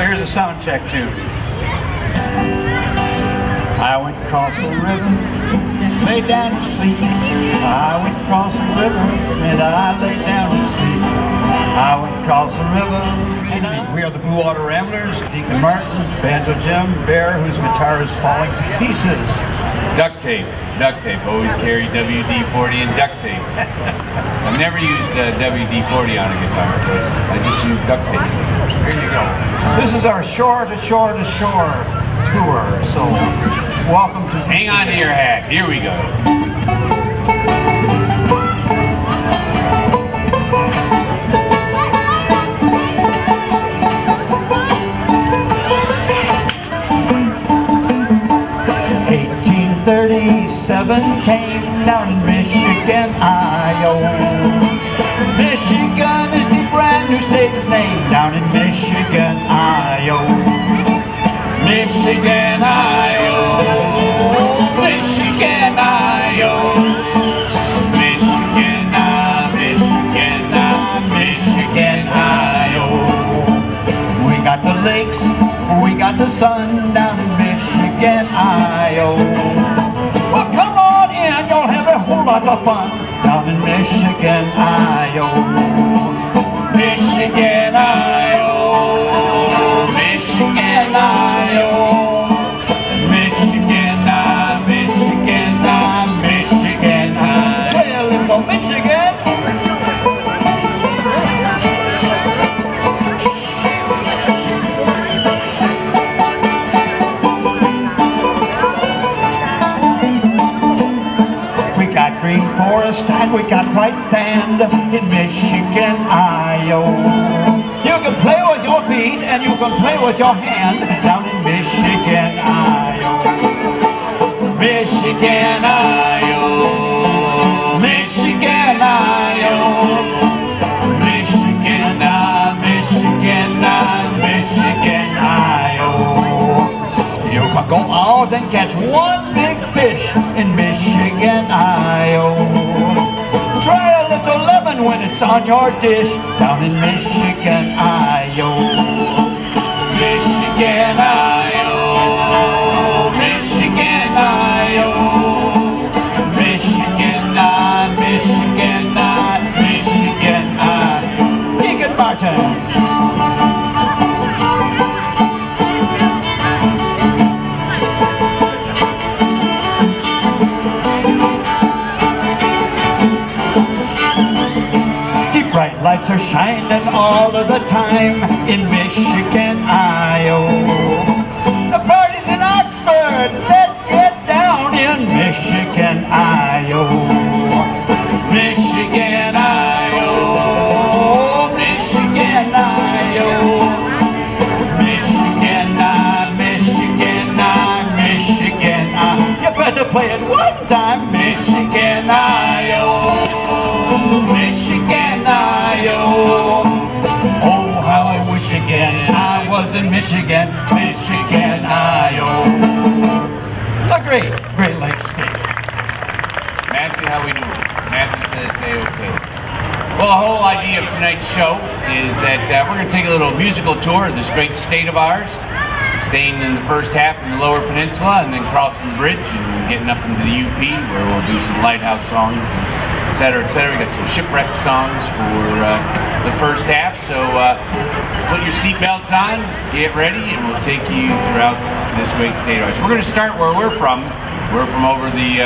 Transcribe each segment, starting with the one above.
here's a sound check too. I went across the river, laid down to sleep. I went across the river and I laid down to sleep. I went across the river and we are the Blue Water Ramblers, Deacon Martin, Banjo Jim, Bear, whose guitar is falling to pieces. Duct tape. Always carry WD-40 and duct tape. I've never used WD-40 on a guitar, but I just use duct tape. Here you go. This is our shore to shore to shore tour, so welcome to... Hang on to your hat. Here we go. Came down in Michigan, Iowa. Michigan is the brand new state's name, down in Michigan, Iowa. Michigan, Iowa. Michigan, Iowa. Michigan, Michigan, Iowa. We got the lakes, we got the sun down in Michigan, Iowa. Well, come on in, you'll have a whole lot of fun down in Michigan, Iowa. Michigan, Iowa. Michigan, Iowa. Michigan, Michigan, Iowa. Well, it's from Michigan. Green forest and we got white sand in Michigan, Iowa. You can play with your feet and you can play with your hand down in Michigan, Iowa. Michigan, Iowa. Michigan, Iowa. Michigan, Michigan, Iowa. You can go out and catch one big fish in Michigan, Iowa. Try a little lemon when it's on your dish down in Michigan, Iowa. Michigan, Iowa. Michigan, Iowa. Michigan, Michigan, Iowa. Deacon Martin. Bright lights are shining all of the time in Michigan, Iowa. The party's in Oxford, let's get down in Michigan, Iowa. Michigan, Iowa. Michigan, Iowa. Michigan, Michigan, you better play it one time. Michigan, Iowa. Michigan, Iowa. Oh, how I wish again I was in Michigan, Iowa. The great Great Lakes State. Matthew, how we doing? Matthew said it's A-okay. Well, the whole idea of tonight's show is that we're going to take a little musical tour of this great state of ours, staying in the first half in the Lower Peninsula and then crossing the bridge and getting up into the UP where we'll do some lighthouse songs, etc., etc. We got some shipwreck songs for the first half, so put your seatbelts on, get ready, and we'll take you throughout this great state of ours. We're going to start where we're from. We're from over the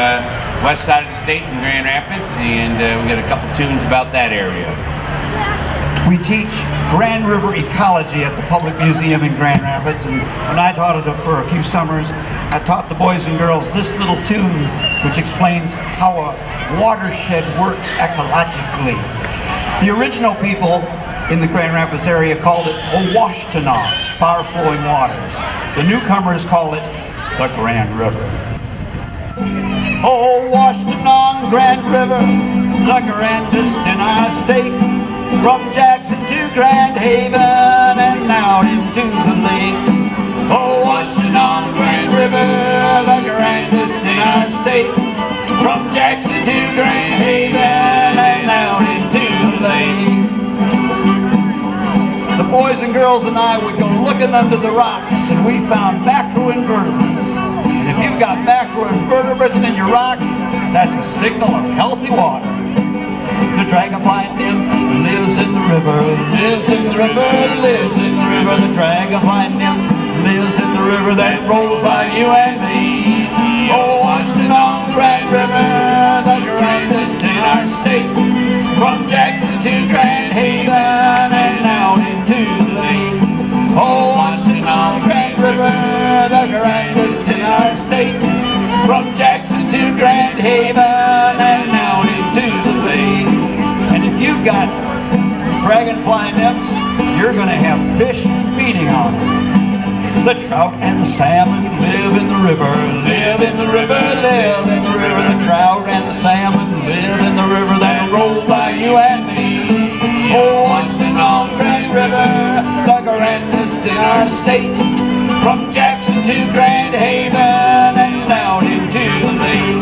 west side of the state in Grand Rapids, and we got a couple tunes about that area. We teach Grand River ecology at the Public Museum in Grand Rapids, and when I taught it for a few summers, I taught the boys and girls this little tune which explains how a watershed works ecologically. The original people in the Grand Rapids area called it Owashtonong, far-flowing waters. The newcomers call it the Grand River. Owashtonong, Grand River, the grandest in our state. From Jackson to Grand Haven and out into the lakes. Owashtonong, Grand River, the grandest in our state. From Jackson to Grand Haven and out into the lakes. The boys and girls girls and I would go looking under the rocks, and we found macroinvertebrates. And if you've got macroinvertebrates in your rocks, that's a signal of healthy water. The dragonfly nymph lives in the river, lives in the river, lives in the river. The dragonfly nymph lives in the river that rolls by you and me. Oh, Washington on Grand River, the grandest in our state. From Jackson to Grand Haven and out into the lake. Oh, Washington on Grand River, the grandest in our state. From Jackson to Grand Haven and out into the lake. And if you've got dragonfly nymphs, you're going to have fish feeding on them. The trout and the salmon live in the river, live in the river, live in the river. The trout and the salmon live in the river that rolls by you and me. Oh, Washington on Grand River, the grandest in our state. From Jackson to Grand Haven and out into the lake.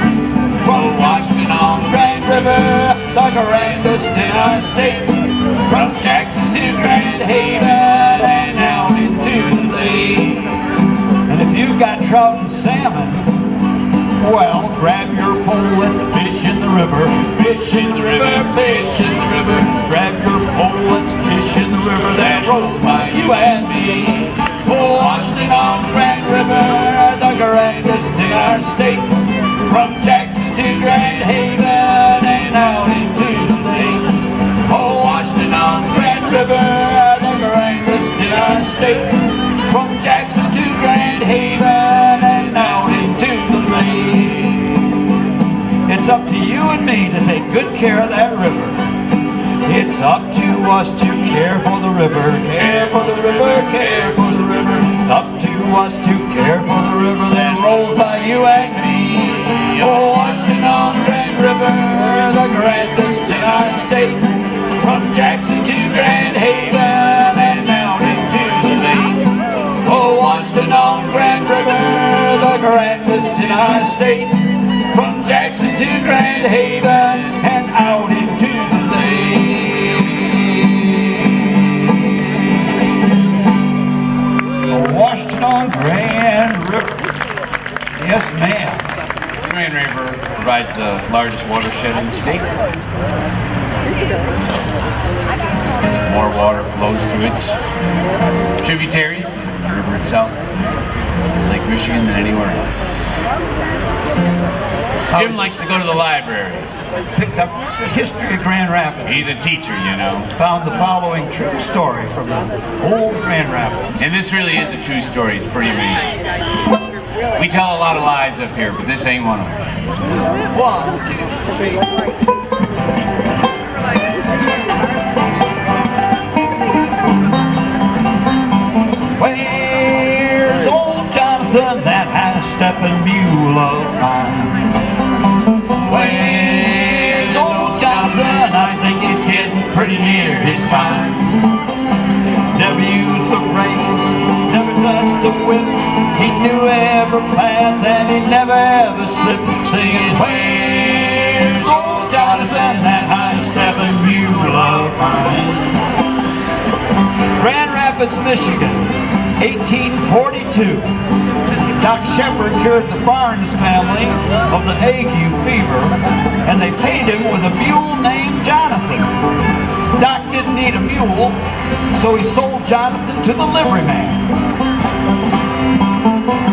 From Washington on Grand River, the grandest in our state. From Jackson to Grand Haven and out into the lake. And if you've got trout and salmon, well, grab your pole, let's fish in the river. Fish in the river, fish in the river. Grab your pole, let's fish in the river that rolls by you and me. Oh, Washington on Grand River, the grandest in our state. From Jackson to Grand Haven and out into the lake. Oh, Washington on Grand River, the grandest in our state. From Jackson to Grand Haven and out into the lake. It's up to you and me to take good care of that river. It's up to us to care for the river, care for the river, care for the river. It's up to us to care for the river that rolls by you and me. Oh, Washington on Grand River, the grandest in our state. From Jackson to Grand Haven and out into the lake. Oh, Washington on Grand River, the grandest in our state. From Jackson to Grand Haven and out into the lake. Oh, Washington on Grand River. Yes, ma'am. Grand River provides the largest watershed in the state. More water flows through its tributaries than the river itself, Lake Michigan, than anywhere else. Jim likes to go to the library. Picked up the history of Grand Rapids. He's a teacher, you know. Found the following true story from the old Grand Rapids. And this really is a true story. It's pretty amazing. We tell a lot of lies up here, but this ain't one of them. 1, 2, 3. Where's old Jonathan, that high-stepping mule of mine? Where's old Jonathan? I think he's getting pretty near his time. Never used the reins, never touched the whip. He knew every path and he never ever slipped. Singing, where's old Jonathan, that high-stepping mule of mine? Grand Rapids, Michigan, 1842. Doc Shepard cured the Barnes family of the ague fever, and they paid him with a mule named Jonathan. Doc didn't need a mule, so he sold Jonathan to the liveryman.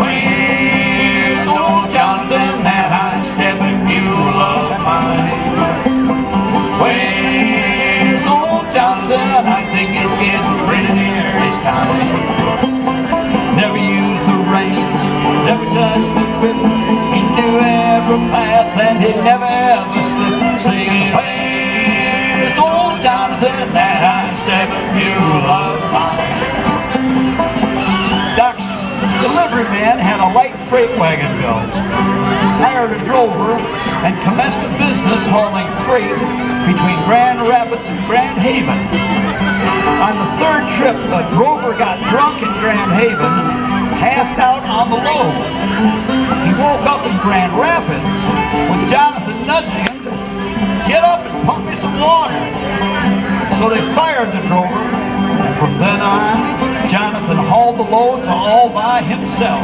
Where's old Jonathan, that high-stepping mule of mine? Where's old Jonathan? I think it's getting pretty near his time. Never used the reins, never touched the whip. He knew every path and he never ever slipped. Singing, where's old Jonathan, that high-stepping mule of mine? Doc's delivery man had a light freight wagon built, hired a drover, and commenced a business hauling freight between Grand Rapids and Grand Haven. On the third trip, the drover got drunk in Grand Haven, passed out on the load. He woke up in Grand Rapids with Jonathan nudging him to get up and pump me some water. So they fired the drover and From then on, Jonathan hauled the loads all by himself.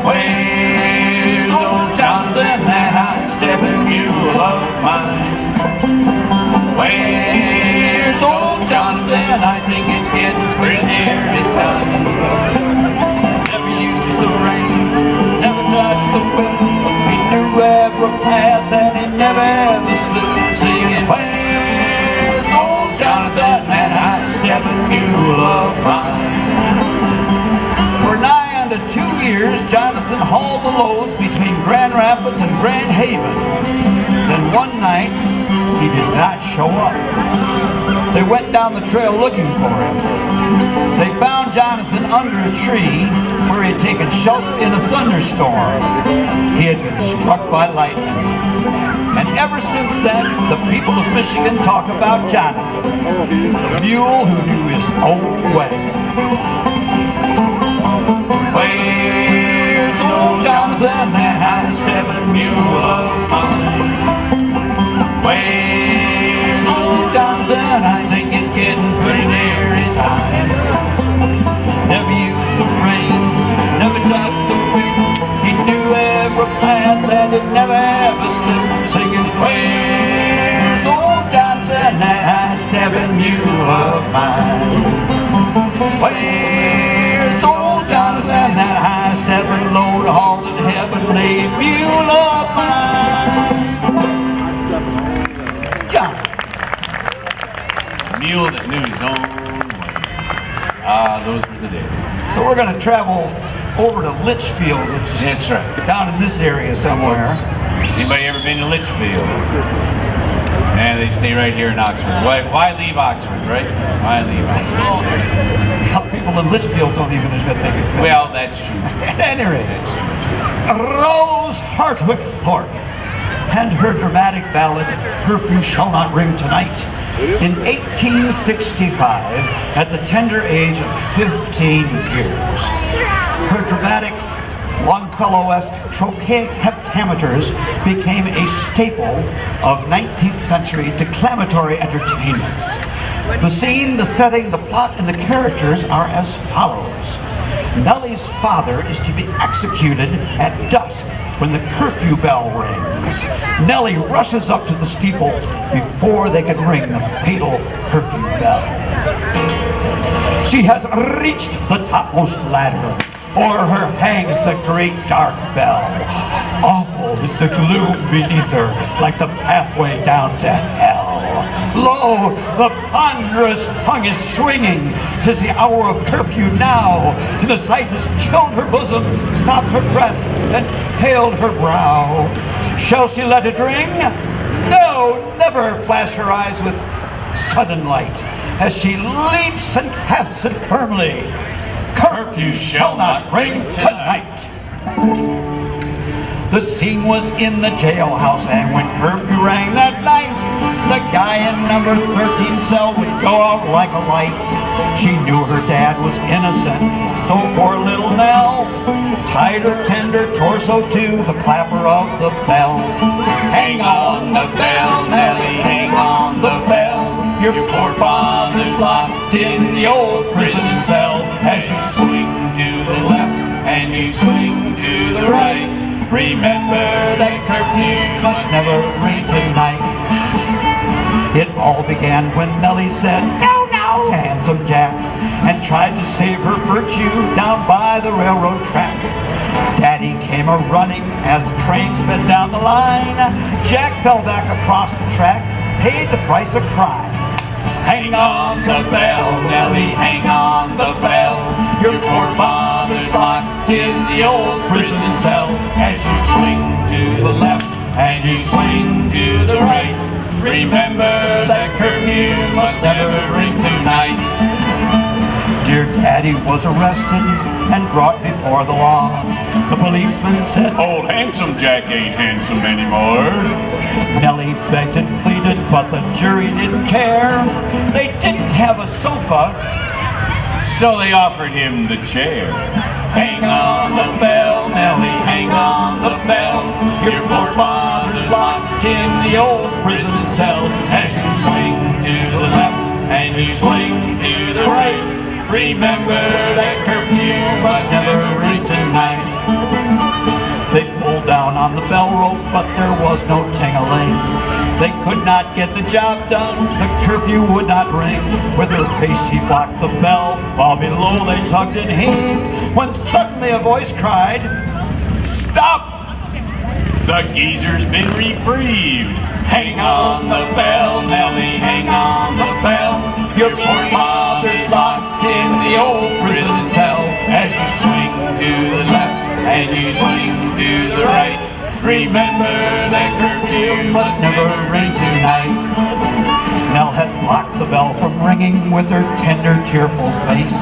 Where's old Jonathan, that high-stepping mule of mine? Where's old Jonathan? I think it's getting pretty near his time. Never used the reins, never touched the whip. He knew every path and he never ever slipped. Singing, where's old Jonathan, that high-stepping mule of mine? For nigh unto 2 years, Jonathan hauled the loads between Grand Rapids and Grand Haven. Then one night, he did not show up. They went down the trail looking for him. They found Jonathan under a tree where he had taken shelter in a thunderstorm. He had been struck by lightning. And ever since then, the people of Michigan talk about Jonathan, the mule who knew his own way. Where's old Jonathan, that high-stepping mule of mine? Where's old Jonathan? I think it's getting pretty near his time. Never used the reins, never touched the whip. He knew every path that it never ever slipped. Singing, where's old Jonathan, that high-stepping mule of mine? Where's old Jonathan, that high-stepping load-hauling heavenly mule of mine? Jonathan. Mule that knew his own way. Ah, those were the days. So we're going to travel over to Litchfield, which is That's right. down in this area somewhere. Anybody ever been to Litchfield? Man, they stay right here in Oxford. Why leave Oxford, right? Why leave Oxford? How people in Litchfield don't even admit they could come. Well, that's true. At any rate, That's true. Rose Hartwick Thorpe and her dramatic ballad, Curfew Shall Not Ring Tonight, in 1865, at the tender age of 15 years. Her dramatic, Longfellow-esque trochaic heptameters became a staple of 19th century declamatory entertainments. The scene, the setting, the plot, and the characters are as follows. Nellie's father is to be executed at dusk when the curfew bell rings. Nellie rushes up to the steeple before they can ring the fatal curfew bell. She has reached the topmost ladder. O'er her hangs the great dark bell. Awful is the gloom beneath her, like the pathway down to hell. Lo, the ponderous tongue is swinging. 'Tis the hour of curfew now. And the sight has chilled her bosom, stopped her breath, and paled her brow. Shall she let it ring? No, never flash her eyes with sudden light, as she leaps and clasps it firmly. Curfew shall not ring tonight. The scene was in the jailhouse, and when curfew rang that night, the guy in number 13 cell would go out like a light. She knew her dad was innocent, so poor little Nell tied her tender torso to the clapper of the bell. Hang on the bell, Nellie, hang on the bell. Your poor father's locked in the old prison cell. As you swing to the left and you swing to the right, remember that curfew must never ring tonight. It all began when Nellie said, "No, no," to Handsome Jack, and tried to save her virtue down by the railroad track. Daddy came a-running as the train sped down the line. Jack fell back across the track, paid the price of crime. Hang on the bell, Nellie, hang on the bell. Your poor father's locked in the old prison cell. As you swing to the left and you swing to the right, remember that curfew must never ring tonight. Dear Daddy was arrested and brought before the law. The policeman said, Old Handsome Jack ain't handsome anymore. Nellie begged and pleaded, but the jury didn't care. They didn't have a sofa, So they offered him the chair. hang on the bell, Nellie, hang on the bell. Your poor father's locked in the old prison cell. As you swing to the left and you swing to the right. Remember that curfew must never ring tonight. They pulled down on the bell rope, but there was no ting-a-ling. They could not get the job done, the curfew would not ring. With her face she blocked the bell, while below they tugged and heaved, when suddenly a voice cried, "Stop! The geezer's been reprieved. Hang on the bell, Nellie, hang on the bell. Your poor father's locked in the old prison cell. As you swing to the left and you swing to the right, remember that curfew must never ring tonight." Nell had blocked the bell from ringing with her tender, tearful face.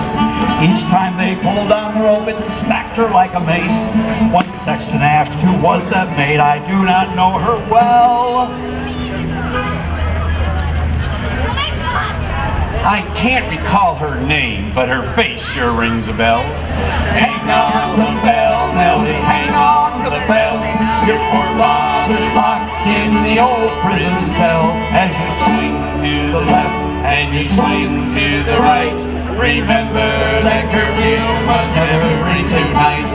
Each time they pulled on the rope, it smacked her like a mace. One sexton asked, "Who was that maid? I do not know her well." I can't recall her name, but her face sure rings a bell. Hang on the bell, Nellie, hang on the bell. Your poor father's locked in the old prison cell. As you swing to the left and you swing to the right, remember that curfew must never ring tonight.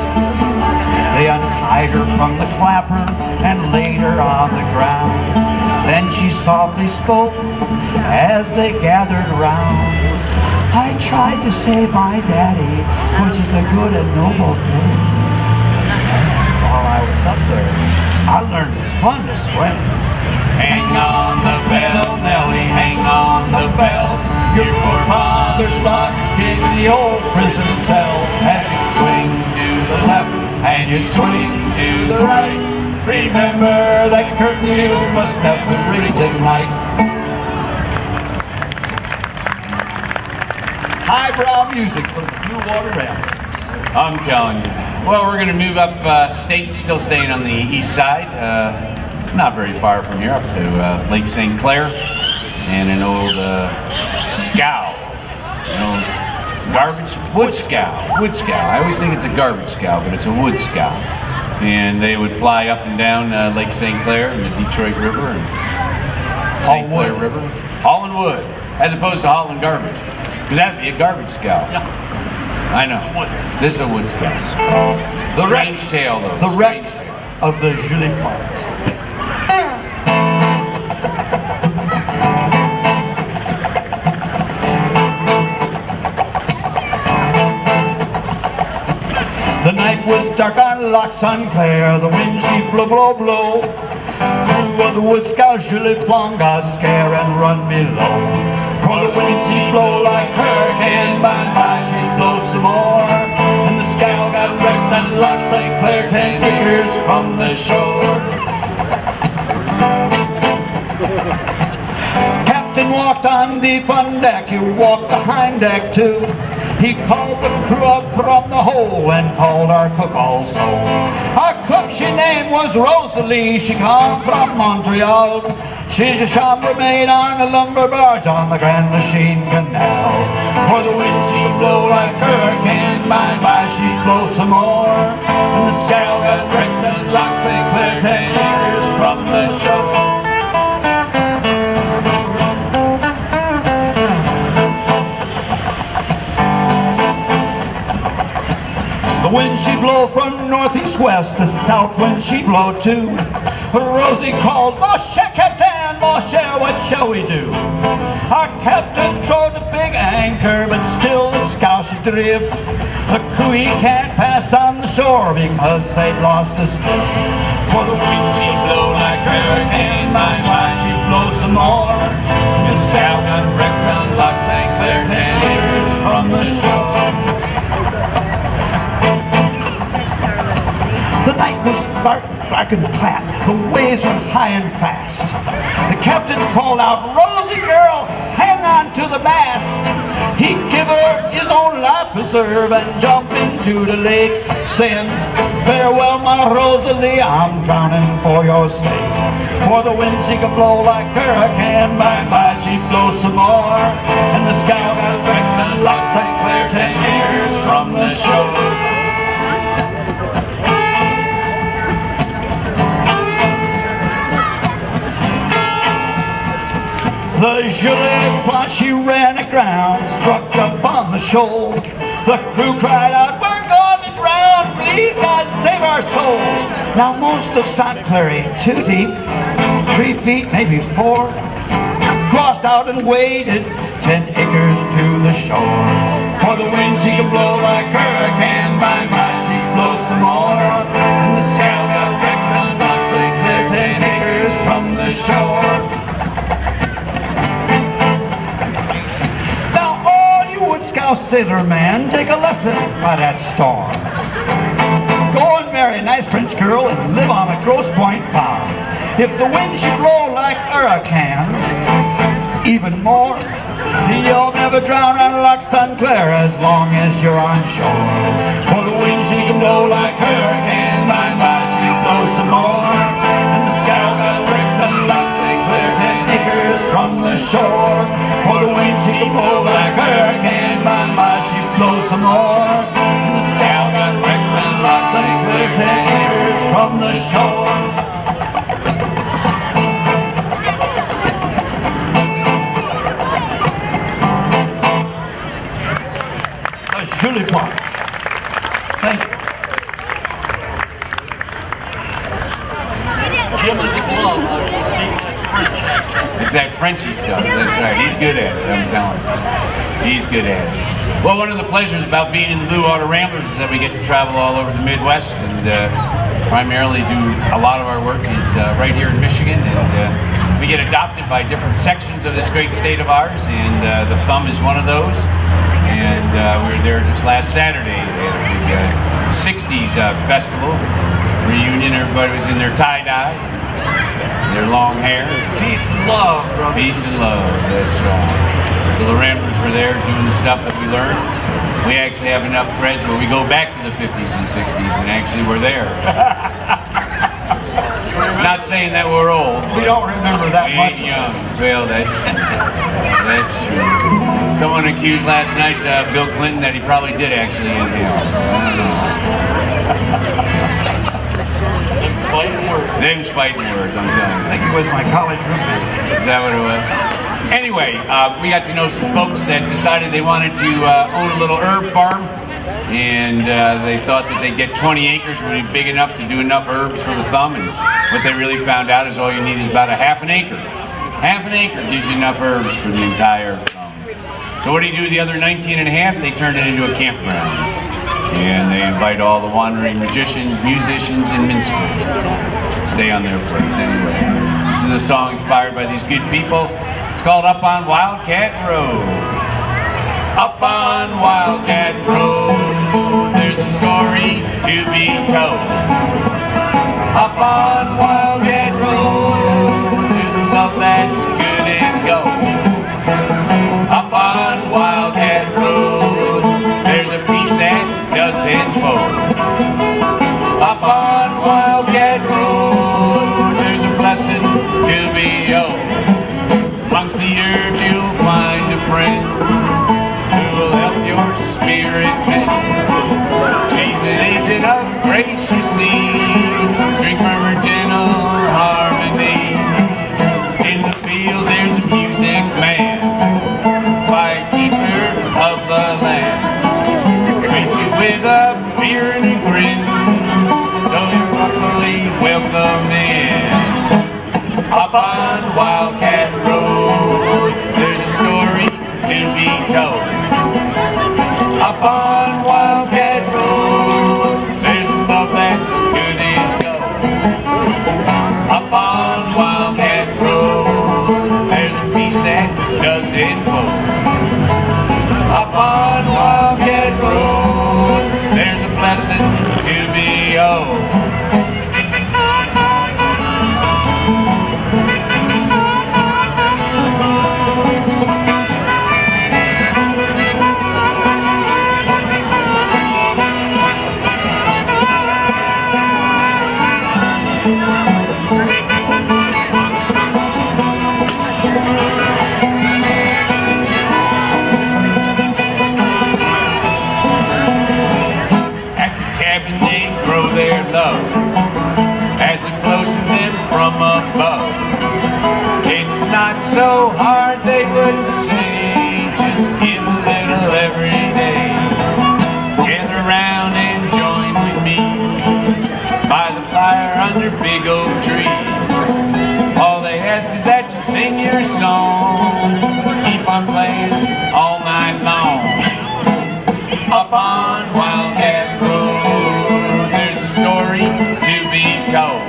They untied her from the clapper and laid her on the ground. Then she softly spoke as they gathered around. "I tried to save my daddy, which is a good and noble thing. While I was up there, I learned it's fun to swim." Hang on the bell, Nellie, hang on the bell. Your poor father's locked in the old prison cell. As you swing to the left and you swing to the right, remember that curfew must never ring tonight. Highbrow music from the Blue Water Ramblers. I'm telling you. Well, we're going to move up state, still staying on the east side. Not very far from here, up to Lake St. Clair, and an old scow. An old garbage, wood scow. Wood scow. I always think it's a garbage scow, but it's a wood scow. And they would ply up and down Lake St. Clair and the Detroit River and St. Clair River. Hauling wood, as opposed to hauling garbage. Because that'd be a garbage scow. Yeah. I know. This is a wood scow. The Strange tale, though. The wreck Strange tale. of the Julie Plant. The night was dark on Loch St. Clair, the wind she blow, blow, blow. Two of the wood scows, Julie Plum, got scare and run below. For the wind she blow like hurricane, by and by she blow some more. And the scow got wrecked on Loch St. Clair, 10 years from the shore. Captain walked on the fun deck, he walked the hind deck too. He called the crew up from the hole and called our cook also. Our cook, she name was Rosalie, she come from Montreal. She's a chambermaid on a lumber barge on the Grand Machine Canal. For the wind she blow like hurricane, by and by she blow some more. And the scow got wrecked and Loch St. Clair, 10 years from the shore. The wind she blow from northeast west, the south wind she blow too. Rosie called, "Moshe, Captain, Moshe, what shall we do?" Our captain throwed a big anchor, but still the scow she drift. The crew he can't pass on the shore because they'd lost the skiff. For the wind she blow like hurricane, by and by she blow some more. And the scow got wrecked on Loch St. Clair, 10 years from the shore. The night was dark and flat, the waves were high and fast. The captain called out, "Rosie girl, hang on to the mast." He give her his own life preserve and jumped into the lake, saying, "Farewell, my Rosalie, I'm drowning for your sake." For the wind she could blow like hurricane, by and by she blow some more. And the scow got wrecked and Loch St. Clair, 10 years from the shore. The Julie Plum, she ran drown, struck up on the shoal. The crew cried out, "We're going to drown, please God save our souls." Now most of St. Clair 2 deep, 3 feet, maybe 4, crossed out and waded 10 acres to the shore. For the wind she could blow like hurricane, by my she blow some more. And the scow got wrecked on Loch St. Clair, 10 acres from the shore. Now all you wood scout sailor men, take a lesson by that storm. Go and marry a nice French girl and live on a Grosse Pointe farm. If the wind should blow like hurricane, even more, you'll never drown on Loch St. Clair as long as you're on shore. For the wind she can blow like hurricane, by and by she'll blow some more. And the scow got wrecked on Loch St. Clair, 10 acres from the shore. For the wind she can blow like hurricane, by and by she'll blow some more. And the scow got wrecked on Loch St. Clair, 10 acres from the shore. Julie Park. Thank you. It's that Frenchy stuff. That's right. He's good at it, I'm telling you. He's good at it. Well, one of the pleasures about being in the Blue Water Ramblers is that we get to travel all over the Midwest and primarily do a lot of our work is right here in Michigan. And we get adopted by different sections of this great state of ours, and the Thumb is one of those. And we were there just last Saturday. They had a big 60s festival reunion. Everybody was in their tie-dye, their long hair. Peace and love, brother. Peace and love, that's right. The Ramblers were there doing the stuff that we learned. We actually have enough credits where we go back to the 50s and 60s, and actually we're there. Not saying that we're old. We don't remember that much. We ain't young. Well, that's true. That's true. Someone accused last night Bill Clinton that he probably did actually inhale. I don't know. Them's fighting words. Them's fighting words, I'm telling you. I think he was my college roommate. Is that what it was? Anyway, we got to know some folks that decided they wanted to own a little herb farm. And they thought that they'd get 20 acres would be big enough to do enough herbs for the Thumb. And what they really found out is all you need is about a half an acre. Half an acre gives you enough herbs for the entire Thumb. So what do you do with the other 19 and a half? They turn it into a campground. And they invite all the wandering magicians, musicians, and minstrels to stay on their place anyway. This is a song inspired by these good people. It's called Up on Wildcat Road. Up on Wildcat Road, there's a story to be told. Up on Wildcat Road, there's a love that's good as gold. Up on Wildcat Road, there's a peace that doesn't fold. Up on Wildcat Road, there's a blessing to be owed. Amongst the herbs you'll find a friend who will help your spirit mend. She's an agent of grace, you see. Drink from her gentle harmony. In the field there's a music man, fire keeper of the land. Greet you with a beer and a grin, so you're properly welcomed in. Up on Wildcat Road, there's a story to be told. Up on Wildcat Road, there's a love that's good as gold. Up on Wildcat Road, there's a peace that doesn't fold. Up on Wildcat Road, there's a blessing to be owed. Up on Wildcat Road, there's a story to be told.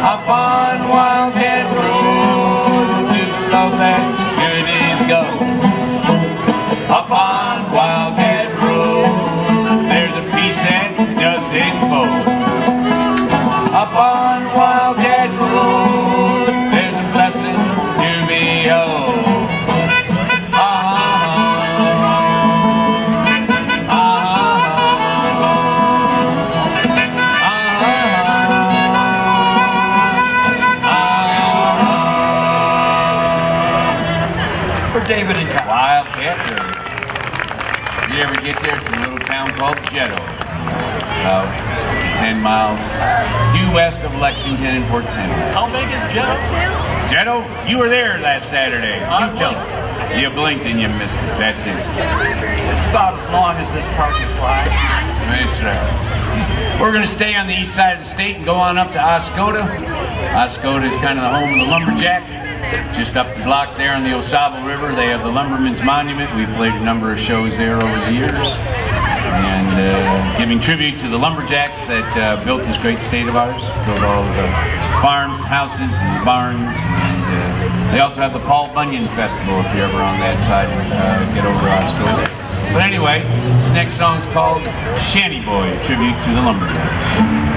Up on Wildcat Road, there's a love that's good as gold. Up on Wildcat Road, there's a peace that doesn't fold. Up on Wildcat Road, there's a blessing to behold. For David and Cal. Wildcat Road. If you ever get there, it's a little town called Jetto. About 10 miles due west of Lexington and Port St. Louis. How big is Joe? Jetto, you were there last Saturday. I You blinked. You blinked and you missed it. That's it. It's about as long as this parking fly. That's right. We're going to stay on the east side of the state and go on up to Oscoda. Oscoda is kind of the home of the lumberjack. Just up the block there on the Osable River, they have the Lumberman's Monument. We've played a number of shows there over the years. And giving tribute to the lumberjacks that built this great state of ours. Built all of the farms, houses, and barns. And they also have the Paul Bunyan Festival if you're ever on that side. Get over to Oscoda. But anyway, this next song's called Shanty Boy, a tribute to the lumberjacks.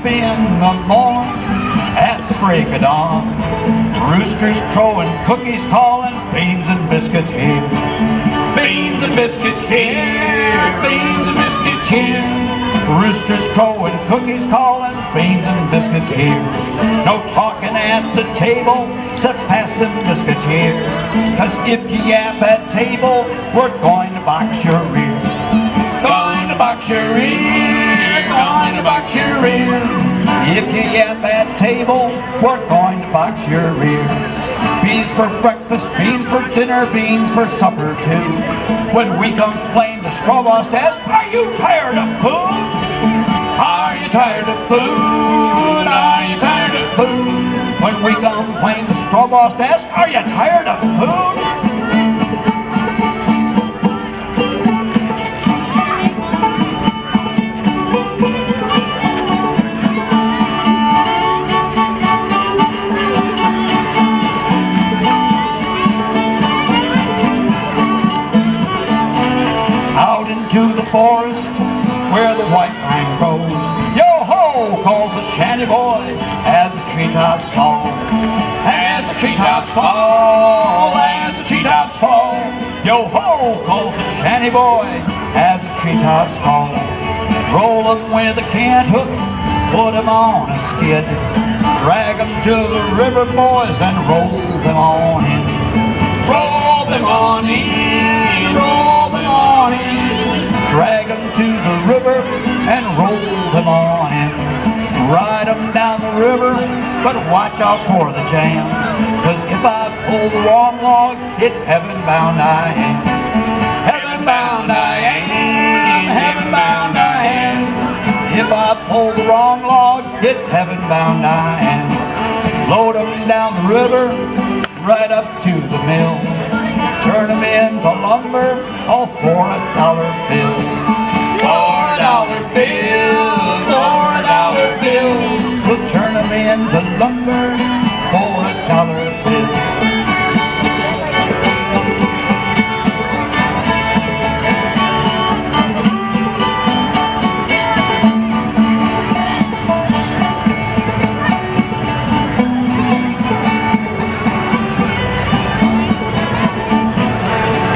In the morn, at the break of dawn, roosters crowing, cookies calling, beans and biscuits here. Beans and biscuits here, beans and biscuits here. Roosters crowing, cookies calling, beans and biscuits here. No talking at the table, except pass them biscuits here. 'Cause if you yap at table, we're going to box your rear. Going to box your rear, going to box your rear. If you yap at table, we're going to box your rear. Beans for breakfast, beans for dinner, beans for supper too. When we complain to Straw Boss ask, are you tired of food? Are you tired of food? Are you tired of food? When we complain to Straw Boss ask, are you tired of food? To the forest where the white pine grows, yo-ho, calls the shanty boy as the treetops fall. As the treetops fall, as the treetops fall, yo-ho, calls the shanty boy as the treetops fall. Roll 'em with a cant hook, put 'em on a skid, drag 'em to the river, boys, and roll them on in. Roll them on in, roll them on in. Drag 'em to the river and roll them on in. Ride 'em down the river, but watch out for the jams. 'Cause if I pull the wrong log, it's heaven bound I am. Heaven bound I am, heaven bound I am. If I pull the wrong log, it's heaven bound I am. Load 'em down the river, right up to the mill. Turn 'em into lumber, all for $1 bill. $4 bill, $4 bill. We'll turn 'em into lumber for $1 bill.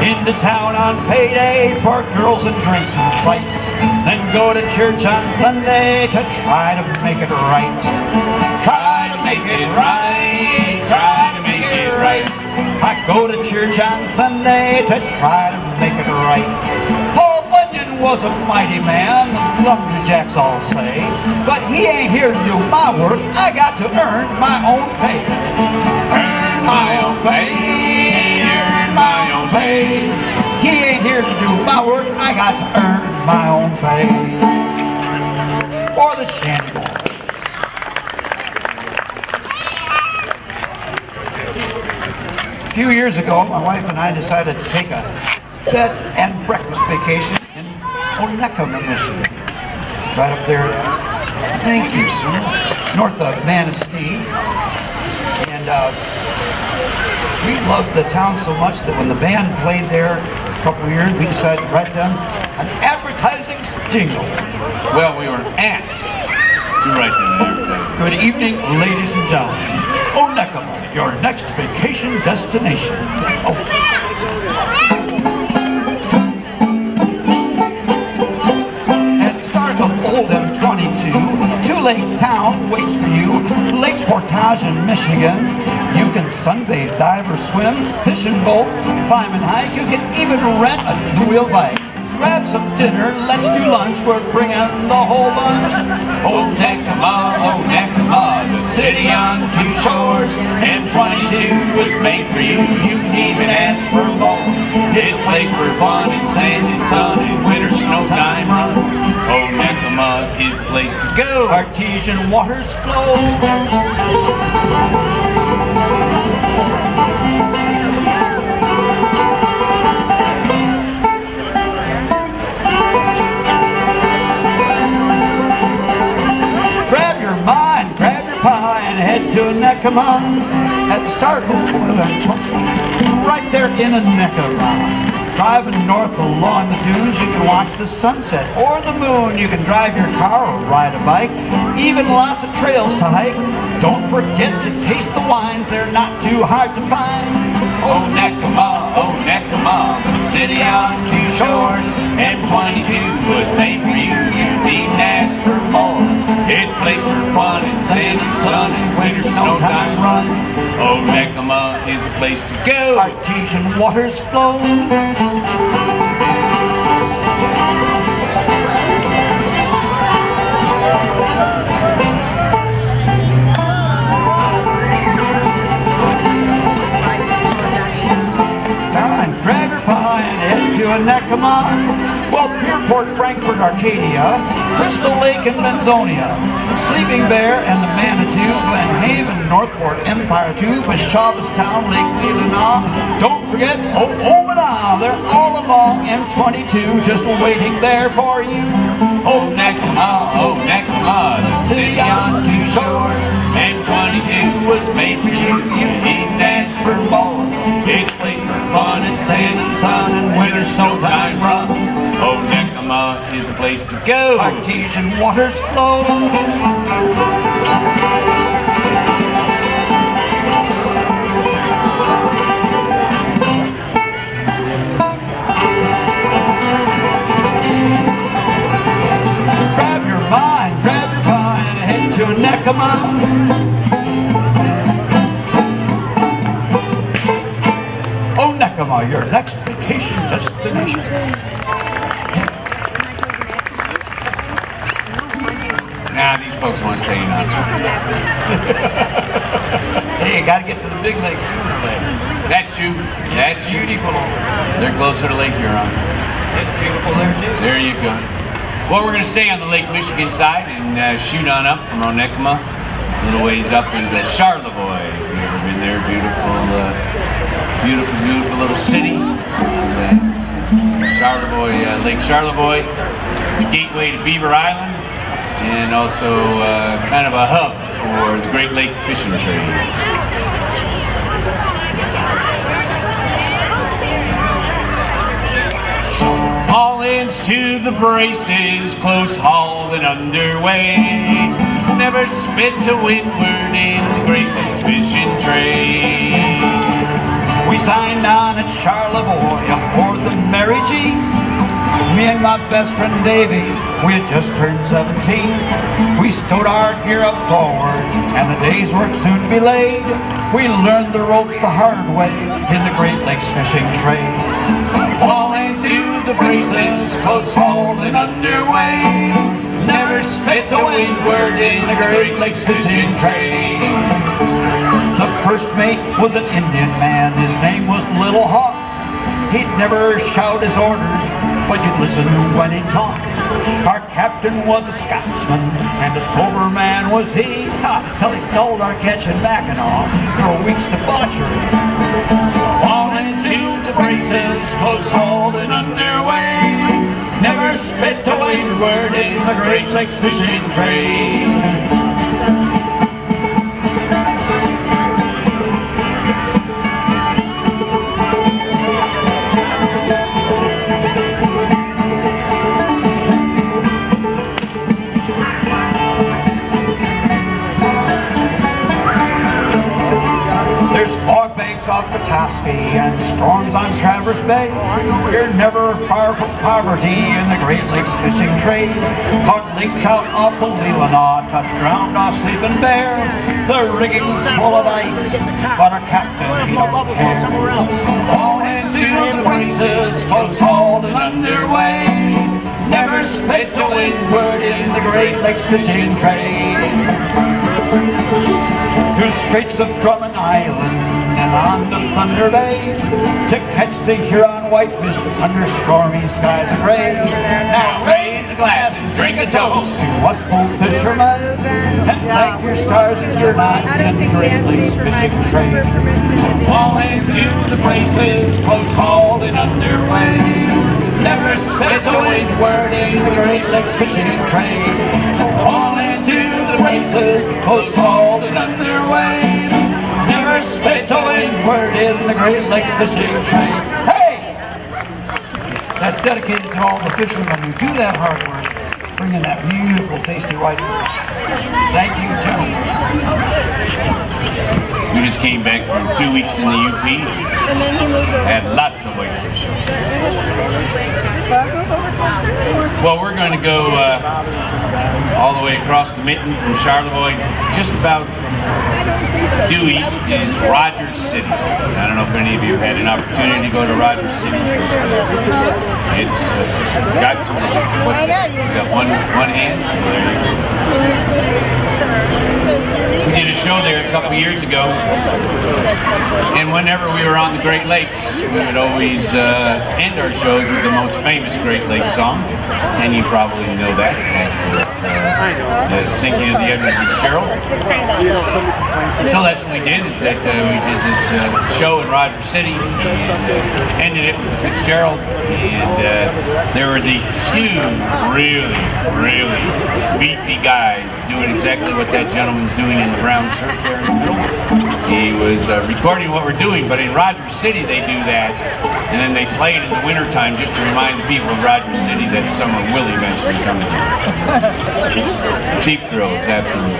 Into town on payday for girls and drinks and fights, then go to church on Sunday to try to make it right. Try to make it right, try to make it right. I go to church on Sunday to try to make it right. Paul Bunyan was a mighty man, the lumberjacks all say, but he ain't here to do my work, I got to earn my own pay. Earn my own pay, earn my own pay. He ain't here to do my work, I got to earn my own pay. For the shanty boys. few years ago, my wife and I decided to take a bed and breakfast vacation in Onekama, Michigan. Right up there, thank you, sir, north of Manistee. And we loved the town so much that when the band played there a couple of years, we decided to write them an advertising jingle. Well, we were asked to write them an advertising. Good evening, ladies and gentlemen. Onekama, your next vacation destination. Oh. At the start of Old M22, Two-Lake Town waits for you. Lakes Portage in Michigan. You can sunbathe, dive or swim, fish and boat, climb and hike. You can even rent a two-wheel bike. Grab some dinner, let's do lunch, we're bringing the whole bunch. Onekama, Onekama, the city on two shores. M22 was made for you, you needn't even ask for more. It's a place for fun and sand and sun and winter snow time run. Onekama is the place to go. Artesian waters flow. And head to Onekama at the start of right there in Onekama. Driving north along the dunes, you can watch the sunset or the moon. You can drive your car or ride a bike, even lots of trails to hike. Don't forget to taste the wines, they're not too hard to find. Onekama, Onekama, the city on two shores. M22 was made for you, you needn't ask for more. It's a place for fun and sand and sun and winter snow time run. Onekama is the place to go. Artesian waters flow. Grab your pie and head to Onekama. Well, Pierport, Frankfurt, Arcadia, Crystal Lake and Benzonia, Sleeping Bear and the Manitou, Glen Haven, Northport, Empire 2, Shabastown, Lake Leelanau. Don't forget Omaha. They're all along M22, just waiting there for you. Onekama, Onekama, the city on two shores. M22 was made for you, you needn't ask for more. It's a place for fun and sand and sun and winter snow time run. Onekama is the place to go. Artesian waters flow. Grab your mind, grab your pie and head to Onekama. Onekama, your next vacation destination. Nah, these folks want to stay in Oxford. Hey, you gotta get to the big lake sooner or later. That's true. That's true. Beautiful over there. They're closer to Lake Huron. It's beautiful there too. There you go. Well, we're going to stay on the Lake Michigan side and shoot on up from Onekama, a little ways up into Charlevoix. If you've ever been there, beautiful, beautiful little city. Charlevoix, Lake Charlevoix, the gateway to Beaver Island, and also kind of a hub for the Great Lake fishing trade. Haul-ins to the braces, close hauled and underway. Never spit to windward in the Great Lakes fishing trade. We signed on at Charlevoix aboard the Mary G. Me and my best friend Davy, we had just turned 17. We stowed our gear up forward, and the day's work soon to be laid. We learned the ropes the hard way in the Great Lakes fishing trade. All hands to the braces, close hauled and underway. Never spit to windward in the Great Lakes fishing trade. The first mate was an Indian man, his name was Little Hawk. He'd never shout his orders, but you'd listen when he talked. Our captain was a Scotsman, and a sober man was he, till he sold our catch and Mackinaw for a week's debauchery. So on into the braces, close hauled and underway. Never spit to windward in the Great Lakes fishing trade. Off Petoskey and storms on Traverse Bay. You're never far from poverty in the Great Lakes fishing trade. Caught lakes out off the Leelanau, touched ground off Sleeping Bear. The rigging's full of ice, but our captain, he don't care. So all hands to the braces, close hauled and underway. Never split to windward in the Great Lakes fishing trade. Through the Straits of Drummond Island and on to Thunder Bay to catch the Huron whitefish under stormy skies of gray. Now raise a glass and drink a toast to us both fishermen, and thank your stars that you're not in the Great Lakes fishing trade. So all hands to the braces, close hauled and underway. Never split to windward in the Great Lakes fishing trade. So all hands to the braces, close hauled and underway. Never split to windward in the Great Lakes fishing trade. Hey! That's dedicated to all the fishermen who do that hard work, bringing that beautiful, tasty whitefish. Thank you, gentlemen. We just came back from 2 weeks in the UP. Had lots of whitefish. Well, we're going to go all the way across the mitten from Charlevoix. Just about due east is Rogers City. I don't know if any of you have had an opportunity to go to Rogers City. It's got some. What's that? You got one hand. We did a show there a couple years ago, and whenever we were on the Great Lakes, we would always end our shows with the most famous Great Lakes song, and you probably know that. The Sinking of the Edmund Fitzgerald. So that's what we did, is that we did this show in Rogers City and ended it with the Fitzgerald, and there were the two really beefy guys doing exactly what that gentleman's doing in the brown shirt there in the middle. He was recording what we're doing, but in Rogers City they do that, and then they play it in the wintertime just to remind the people of Rogers City that Summer will eventually come. Cheap thrills, absolutely.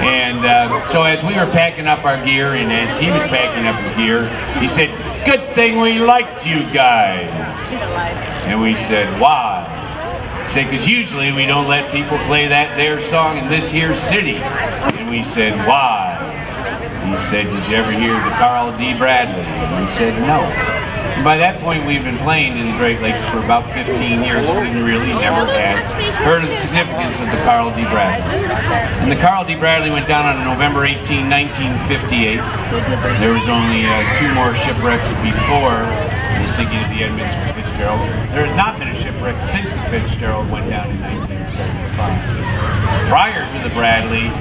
And so as we were packing up our gear, and as he was packing up his gear, he said, "Good thing we liked you guys." And we said, "Why?" He said, "Because usually we don't let people play that there song in this here city." And we said, "Why?" He said, "Did you ever hear the Carl D. Bradley?" And we said, "No." And by that point, we've been playing in the Great Lakes for about 15 years. We really never had heard of the significance of the Carl D. Bradley. And the Carl D. Bradley went down on November 18, 1958. There was only 2 more shipwrecks before the sinking of the Edmund Fitzgerald. There has not been a shipwreck since the Fitzgerald went down in 1975. Prior to the Bradley,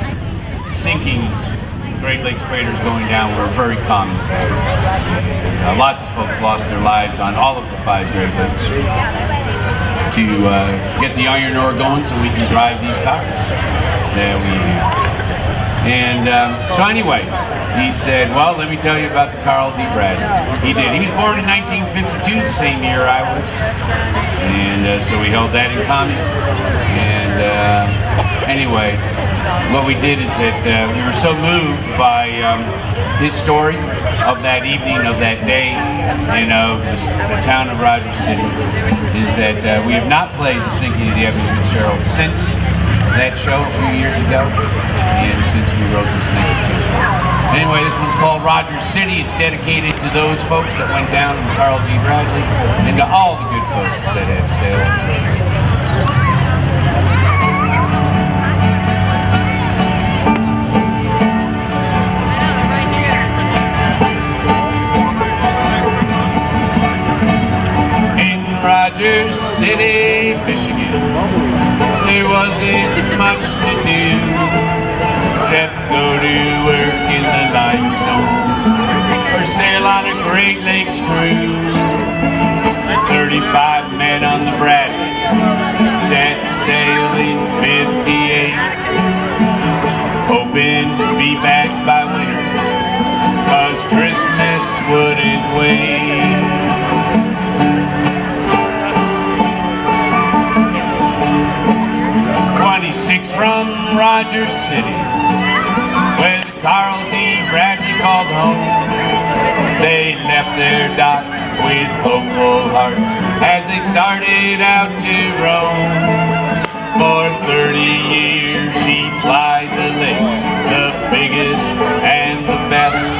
sinkings, Great Lakes freighters going down were very common. Lots of folks lost their lives on all of the 5 Great Lakes to get the iron ore going so we can drive these cars. So anyway, he said, "Well, let me tell you about the Carl D. Bradley." He did. He was born in 1952, the same year I was, and so we held that in common. And anyway, what we did is that we were so moved by his story of that evening, of that day, and of the town of Rogers City, is that we have not played the Sinking of the Edmund Fitzgerald since that show a few years ago, and since we wrote this next tune. Anyway, this one's called Rogers City. It's dedicated to those folks that went down in Carl D. Bradley, and to all the good folks that have sailed. Rogers City, Michigan. There wasn't much to do except go to work in the limestone or sail on a Great Lakes cruise. 35 men on the Bradley set sail in '58, hoping to be back by winter, 'cause Christmas wouldn't wait. 26 from Rogers City, where the Carl D. Bradley called home. They left their dock with hopeful heart as they started out to roam. For 30 years she plied the lakes, the biggest and the best.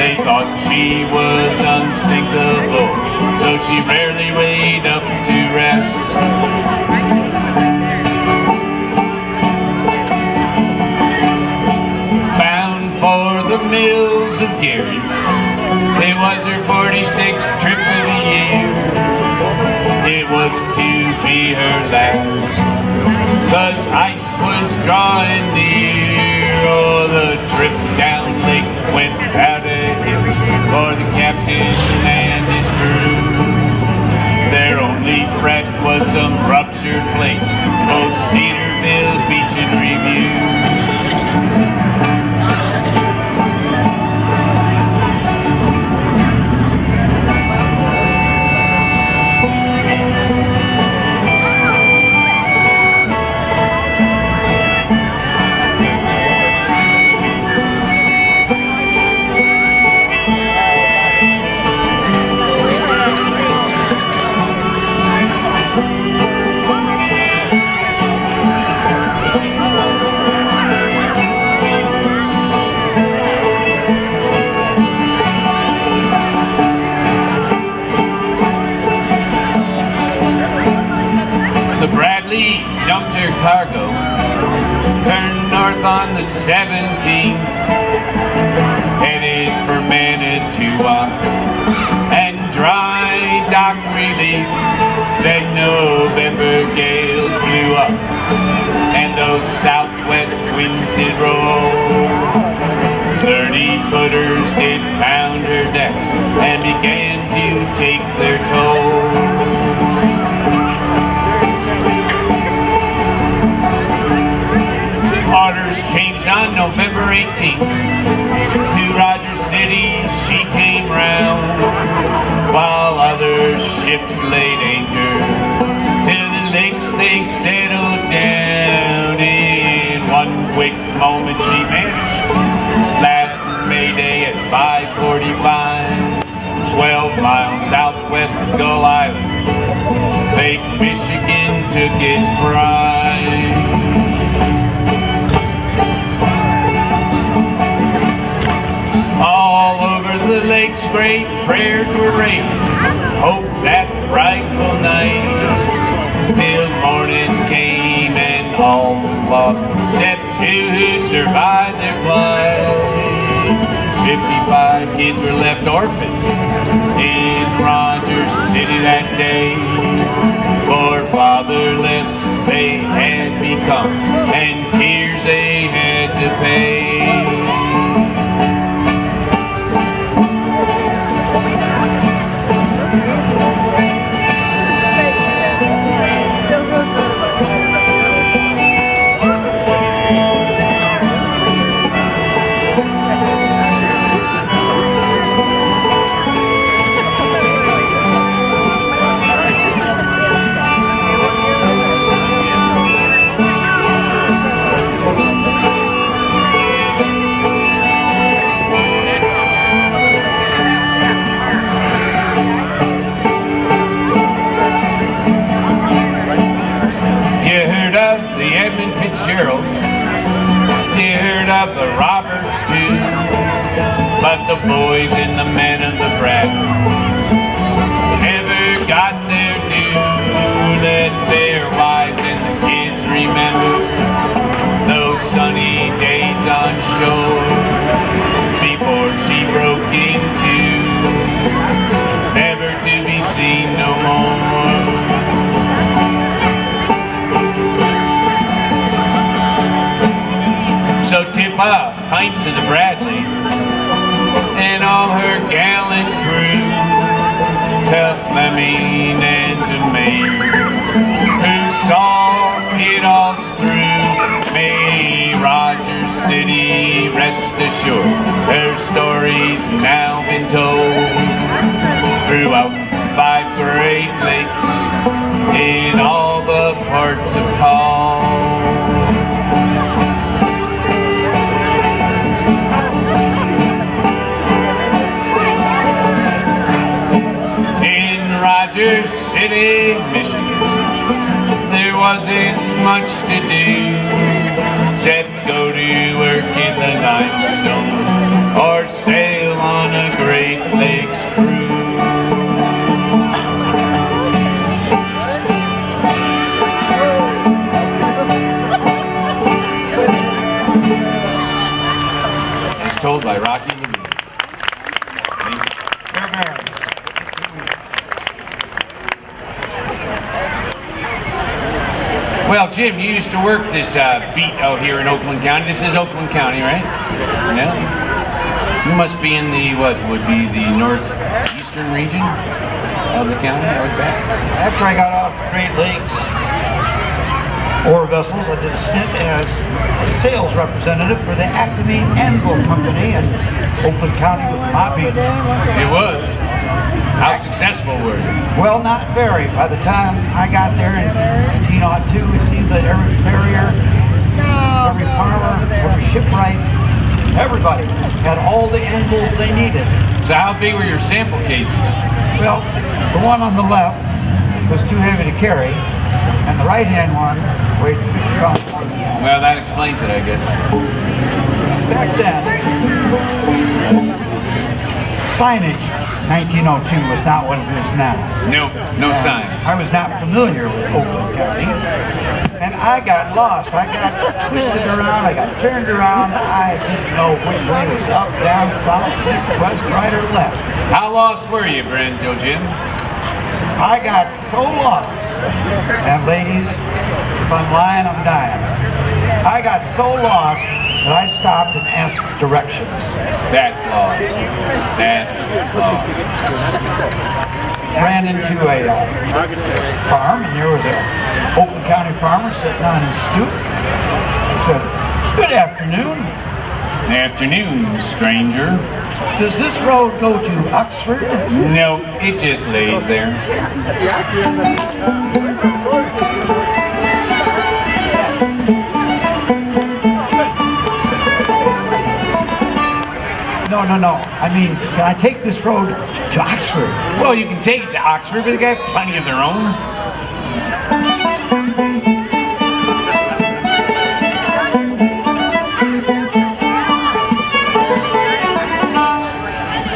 They thought she was unsinkable, so she rarely weighed up to rest. Bound for the mills of Gary, it was her 46th trip of the year. It was to be her last, 'cause ice was drawing near. Oh, the trip down lake went out of hitch for the captain and his crew. Their only fret was some ruptured plates, both Cedarville Beach and Review. Dumped her cargo, turned north on the 17th, headed for Manitoba and dry dock relief. Then November gales blew up and those southwest winds did roll. 30-footers did pound her decks and began to take their toll. Orders changed on November 18th. To Rogers City she came round, while other ships laid anchor. To the lakes they settled down. In one quick moment she vanished. Last Mayday at 5:45, 12 miles southwest of Gull Island, Lake Michigan took its pride. All over the lakes great prayers were raised, hope that frightful night, till morning came and all was lost, except two who survived their flight. 55 kids were left orphaned in Rogers City that day, for fatherless they had become, and tears they had to pay. Fitzgerald, you heard of the Roberts too, but the boys and the men of the Bradley never got their due. Let their wives and the kids remember those sunny days on shore before she broke in two, never to be seen no more. a pint to the Bradley and all her gallant crew, tough Lemmy and Domains, who saw it all through. May Rogers City rest assured, their story's now been told throughout 5 Great Lakes in all the parts of call. In Rogers City, Michigan, there wasn't much to do except go to work in the limestone or sail on a Great Lakes cruise. Told by Rocky Levine. Well, Jim, you used to work this beat out here in Oakland County. This is Oakland County, right? Yeah. You must be in the, what would be the northeastern region of the county, like that? After I got off the Great Lakes ore vessels, I did a stint as a sales representative for the Acme Anvil Company in Oakland County with my beats. It was. How successful were you? Well, not very. By the time I got there in 1902, it seems that every farrier, every farmer, every shipwright, everybody had all the anvils they needed. So how big were your sample cases? Well, the one on the left was too heavy to carry, and the right-hand one weighed 50 pounds more than that. Well, that explains it, I guess. Back then, signage 1902 was not what it is now. No signs. I was not familiar with Oakland County, and I got lost. I got twisted around, I got turned around, I didn't know which way was up, down, south, east, west, right, or left. How lost were you, Brando Jim? I got so lost, and ladies, if I'm lying, I'm dying. I got so lost that I stopped and asked directions. That's lost. That's lost. Ran into a farm, and there was an Oakland County farmer sitting on his stoop. I said, "Good afternoon. Afternoon, stranger." Does this road go to Oxford?" No, it just lays there. No. I mean, can I take this road to Oxford? Well, you can take it to Oxford, but they got plenty of their own.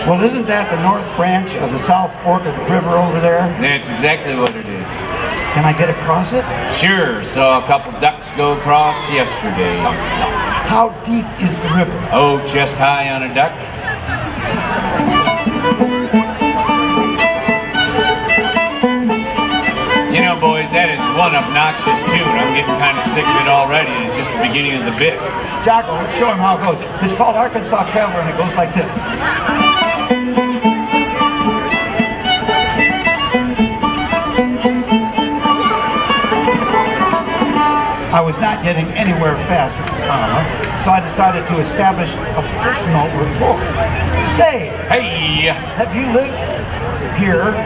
Well, isn't that the north branch of the South Fork of the river over there? That's exactly what it is. Can I get across it? Sure, saw a couple ducks go across yesterday. How deep is the river? Oh, chest high on a duck. You know, boys, that is one obnoxious tune. I'm getting kind of sick of it already, and it's just the beginning of the bit. Jocko, let's show him how it goes. It's called Arkansas Traveler, and it goes like this. I was not getting anywhere fast with the farmer, so I decided to establish a personal rapport. Say, Hey! have you lived here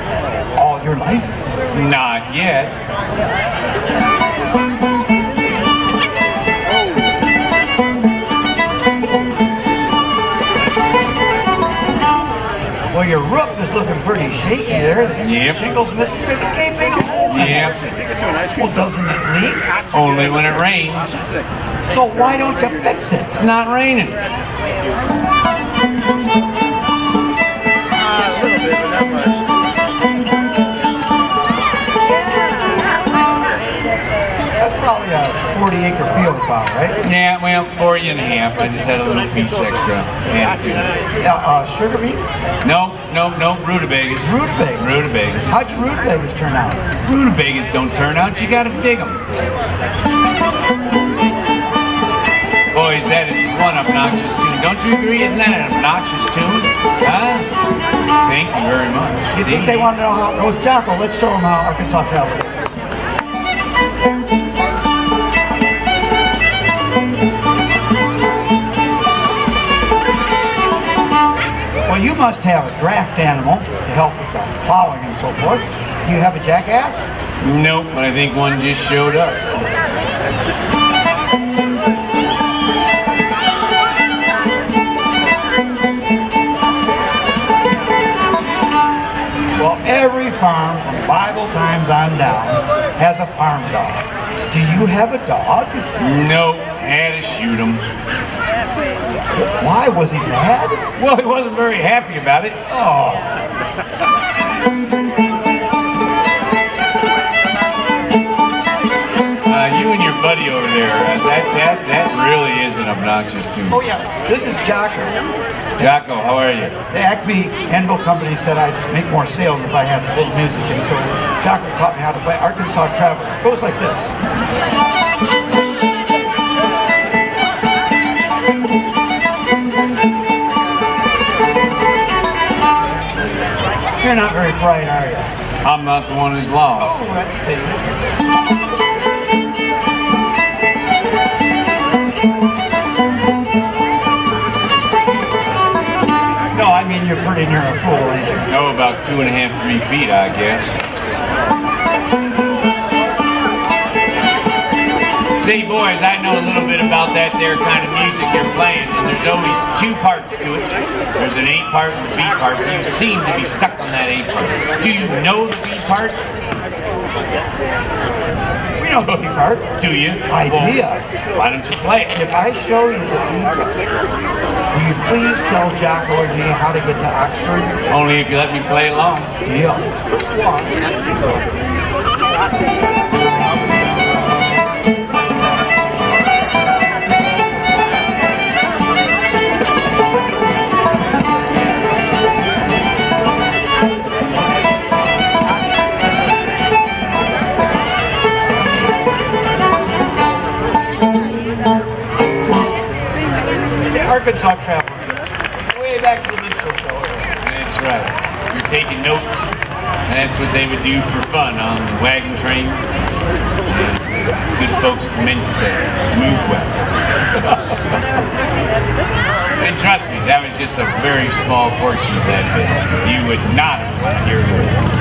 all your life? Not yet. Well, your roof is looking pretty shaky there. Yep. Shingles missing. There's a gaping hole. Yep. Well, doesn't it leak? Only when it rains. So why don't you fix it? It's not raining. That's probably a 40-acre field about, right? Yeah, well, 40 and a half. I just had a little piece extra. Added to it. Sugar beets? No, rutabagas. Rutabagas. Rutabagas. How'd your rutabagas turn out? Rutabagas don't turn out. You gotta dig them. Boys, that is one obnoxious tune. Don't you agree? Isn't that an obnoxious tune? Huh? Thank you very much. You think they want to know how it goes, Jocko? Let's show them how Arkansas Travel goes. Well, you must have a draft animal to help with the plowing and so forth. Do you have a jackass? Nope, but I think one just showed up. Well, every farm from Bible times on down has a farm dog. Do you have a dog? Nope, had to shoot him. Why? Was he mad? Well, he wasn't very happy about it. Oh. You and your buddy over there, that really is an obnoxious tune. Oh yeah, this is Jocko. Jocko, how are you? The Acme Anvil Company said I'd make more sales if I had a little music, and so Jocko taught me how to play Arkansas Travel. It goes like this. You're not very bright, are you? I'm not the one who's lost. Oh, that's David. No, I mean you're pretty near a fool, ain't you? No, about 2.5, 3 feet, I guess. Say, boys, I know a little bit about that there kind of music you're playing, and there's always 2 parts to it. There's an A part and a B part. You seem to be stuck on that A part. Do you know the B part? We know the B part. Do you? Idea. Well, why don't you play it? If I show you the B part, will you please tell Jocko and me how to get to Oxford? Only if you let me play along. Deal. Arkansas Travel. Way back to the Mitchell show. That's right. If you're taking notes, that's what they would do for fun on the wagon trains. Good folks commenced to move west. And trust me, that was just a very small portion of that bit. You would not have wanted to hear this.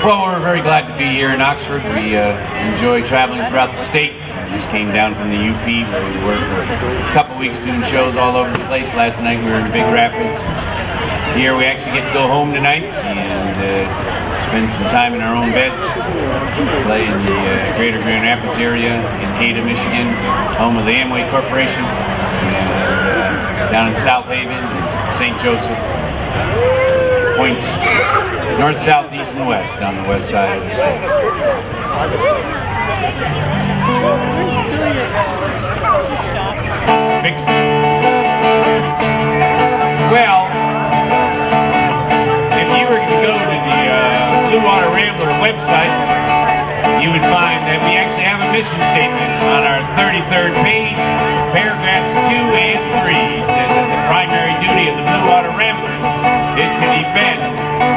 Well, we're very glad to be here in Oxford. We enjoy traveling throughout the state. We just came down from the UP where we were for a couple weeks doing shows all over the place. Last night we were in Big Rapids. Here we actually get to go home tonight and spend some time in our own beds. Play in the greater Grand Rapids area in Ada, Michigan, home of the Amway Corporation. And down in South Haven, St. Joseph. Points north, south, east, and west on the west side of the state. Fixed it. Well, if you were to go to the Blue Water Rambler website, you would find that we actually have a mission statement on our 33rd page, paragraphs 2 and 3. It says that the primary duty of the Blue Water Rambler is to defend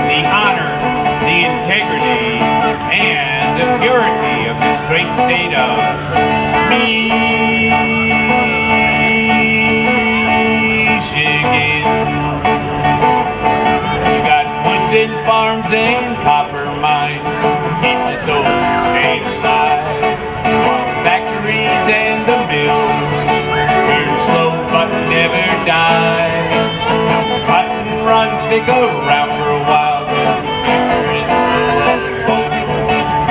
the honor, the integrity, and the purity of this great state of Michigan. You got woods and farms and copper mines, keep this old state alive. Factories and the mills, turn slow but never die. Stick around for a while, cause the future is full of hope.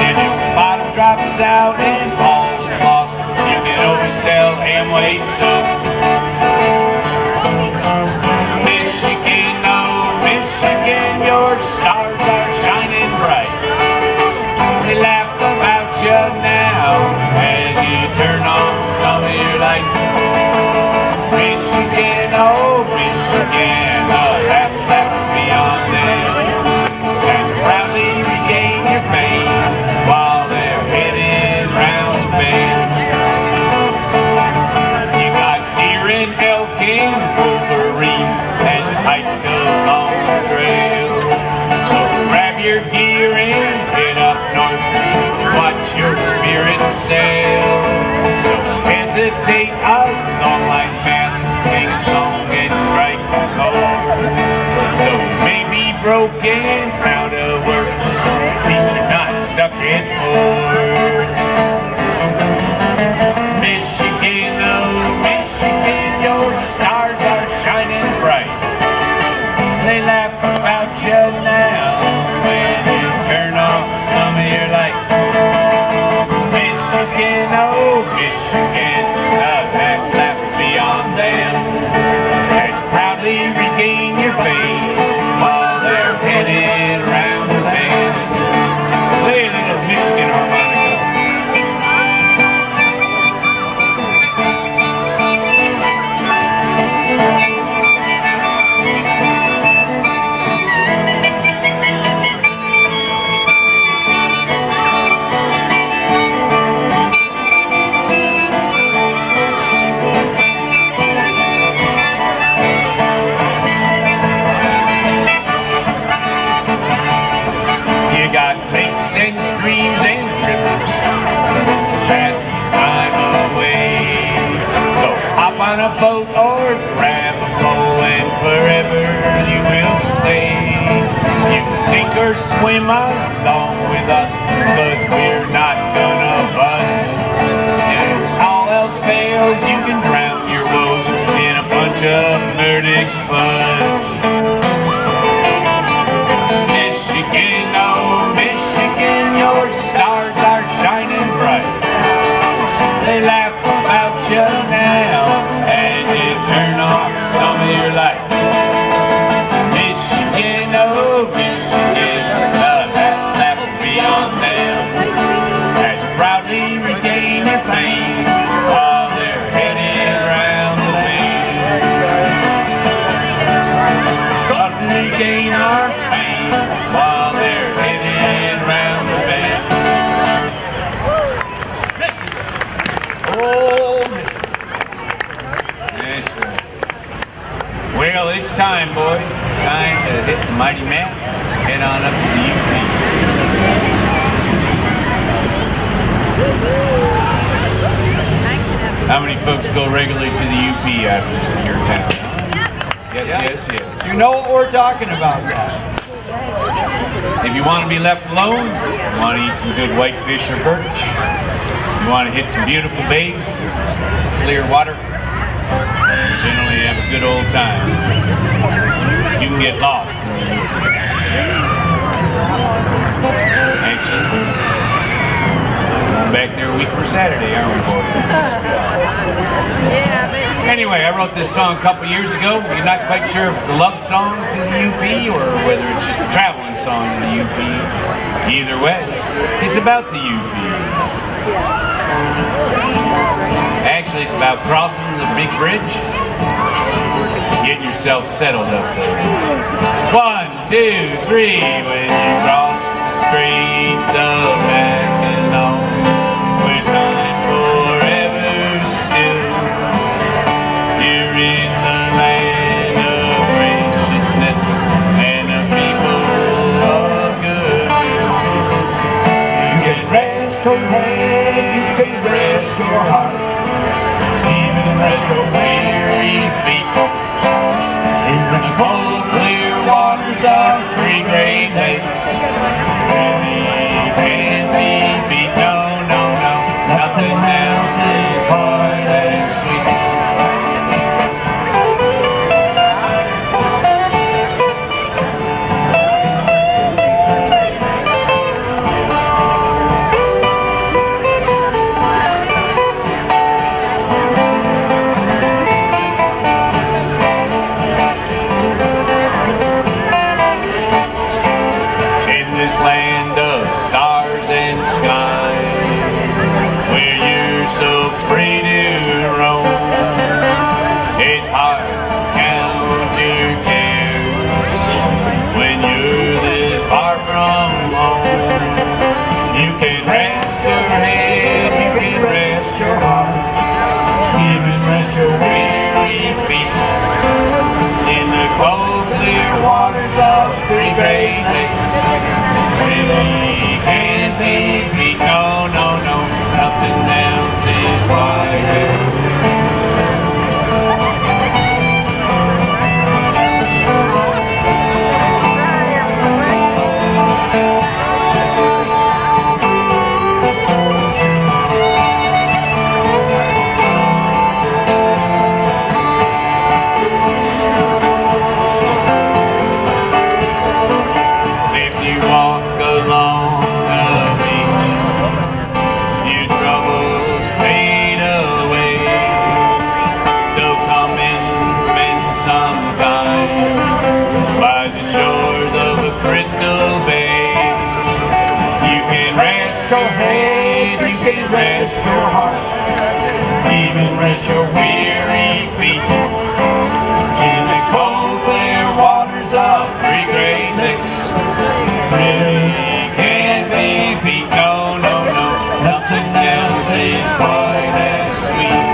And if the bottom drops out and all is lost, you can always sell Amway soap. Michigan, oh Michigan, your stars are shining bright. They laugh about you now as you turn on and Wolverines as you hike along the trail. So grab your gear and head up north and watch your spirits sail. Don't hesitate, our long life's path, sing a song and strike a chord. Though you may be broken, out of work, at least you're not stuck in forts. Michigan, oh Michigan, your stars are shining bright. They laugh about you now when you turn off some of your lights. Michigan, oh Michigan, the last laugh beyond them, as you proudly regain your fame while they're headed around the bend. Play a little Michigan harmonica. You got lakes and streams and rivers to pass the time away. So hop on a boat or grab a pole and forever you will stay. You can sink or swim along with us, but we're not gonna budge. And if all else fails, you can drown your woes in a bunch of Murdoch's fudge. Michigan, oh Michigan, your stars are shining bright. They laugh about you now as you turn off some of your lights. Michigan, oh Michigan, the last laugh beyond them, as you proudly regain your fame while they're headed around the bend. Proudly regain our fame while they're headed around the bend. Oh, That's right. Well, it's time, boys. It's time to hit the mighty map. Head on up to the UP. How many folks go regularly to the UP out of this to your town? Yes, Yeah. yes, yes. you know what we're talking about, guys. If you want to be left alone, you want to eat some good whitefish or perch, you want to hit some beautiful bays, clear water, generally have a good old time. You can get lost. Actually, going back there a week from Saturday, aren't we, boys? Anyway, I wrote this song a couple years ago. You're not quite sure if it's a love song to the UP or whether it's just a traveling song to the UP. Either way, it's about the UP. Actually, it's about crossing the big bridge, getting yourself settled up there. 1, 2, 3, when you cross the streets of Mackinac, with time forever still. You're in the land of graciousness and a people of good. You can rest your head, you can rest your heart, even rest your weary feet in the cold, clear waters of 3 great lakes, where the and the your heart, even rest your weary feet in the cold clear waters of three great lakes. Really can't be beat, no, no, no, nothing else is quite as sweet.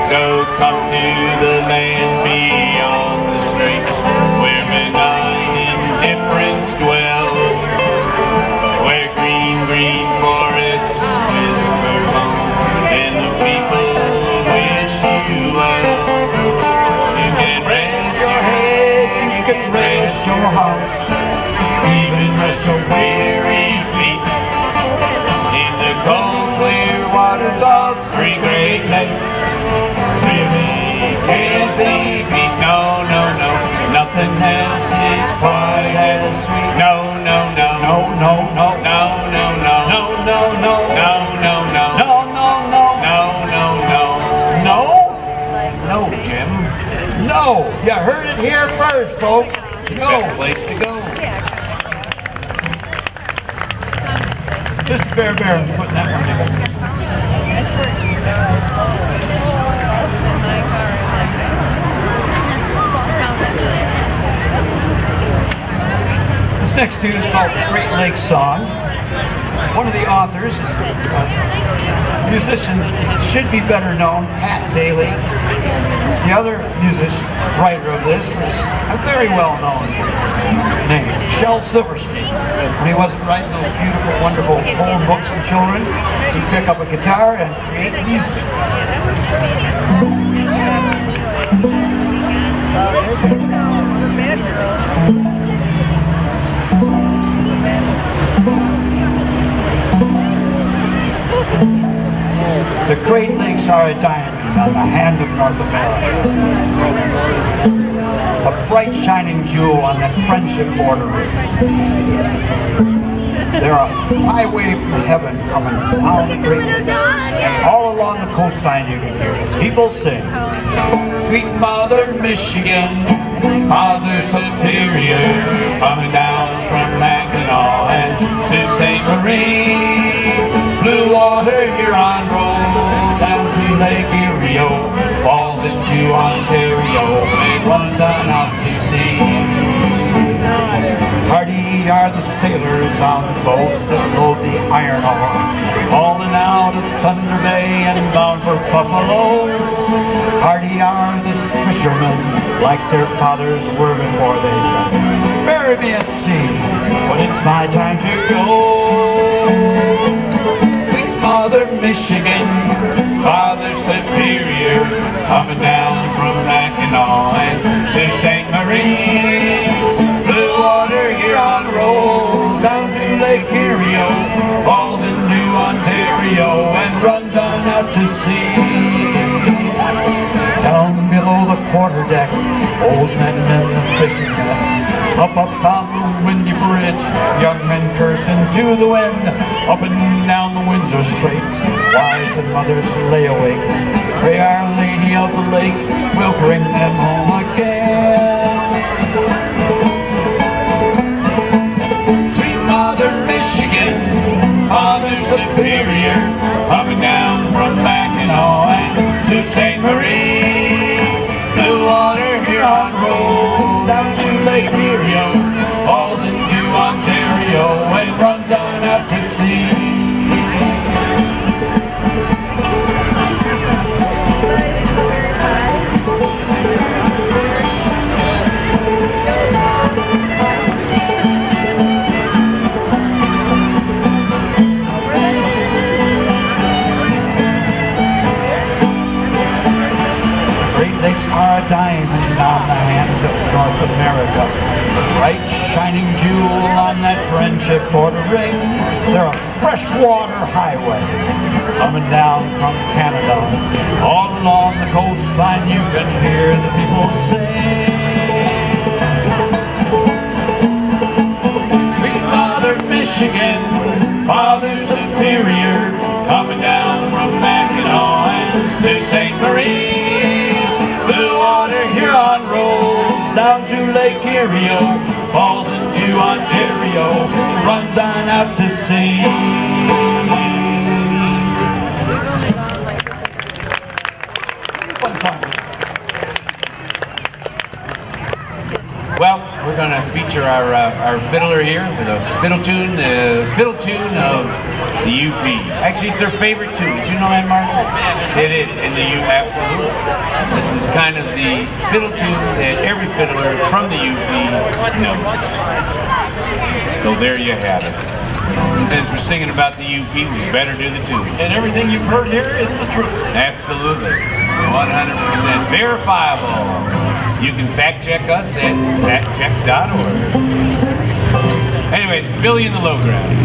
So come to the land beyond the straits, where benign indifference dwell, where green, green forests whisper home, and the people wish you well. You can rest your head, you can rest your heart, even rest your weary feet in the cold, clear waters of three great lakes. Really can't be beat, no, no, no, nothing else is quite as sweet. No, no, no, no, no, no, no, no, no, no, no, no, no, no, no, no, no, no, no, Jim. No, you heard it here first, folks. No. Best place to go. Mr. Bear Baron's putting that one together. This next tune is called the Great Lakes Song. One of the authors is a musician, should be better known, Pat Daly. The other musician, writer of this, is a very well-known name, Shel Silverstein. When he wasn't writing those beautiful, wonderful poem books for children, he'd pick up a guitar and create music. The Great Lakes are a diamond on the hand of North America. A bright shining jewel on that friendship border. They're a highway from heaven coming down the Great Lakes. And all along the coastline you can hear the people sing. Sweet Mother Michigan, Mother Superior, coming down from Mackinac and Sault Ste. Marie. Blue water Huron rolls down to Lake Erie, falls into Ontario, and runs on out to sea. Hardy are the sailors on the boats that load the iron ore, hauling out of Thunder Bay and bound for Buffalo. Hardy are the fishermen, like their fathers were before they said, "Bury me at sea when it's my time to go." Mother Michigan, Father Superior, coming down from Mackinac and Sault Ste. Marie. Blue water Huron rolls down to Lake Erie, falls into Ontario and runs on out to sea. Down below the quarterdeck, old men in the fishing nets. Up on the windy bridge, young men cursing to the wind. Up and down the Windsor Straits, wives and mothers lay awake. Pray Our Lady of the Lake will bring them home again. Sweet Mother Michigan, Mother Superior, coming down from Mackinac and Sault Ste. Marie. Blue water Huron rolls down to Lake Erie, falls into Ontario and runs on out to sea. Are a diamond on the hand of North America, a bright shining jewel on that friendship border ring. They're a freshwater highway coming down from Canada. All along the coastline you can hear the people sing. Michigan, Father Superior, coming down from Mackinac to St. Marie. Blue water Huron rolls down to Lake Erie, falls into Ontario, runs on out to sea. Fun song. Well, we're going to feature our fiddler here with a fiddle tune, the fiddle tune of the UP. Actually, it's their favorite tune. Did you know that, Mark? It is in the UP, absolutely. This is kind of the fiddle tune that every fiddler from the UP knows. So there you have it. And since we're singing about the UP, we better do the tune. And everything you've heard here is the truth. Absolutely. 100% verifiable. You can fact check us at factcheck.org. Anyways, Billy in the Low Ground.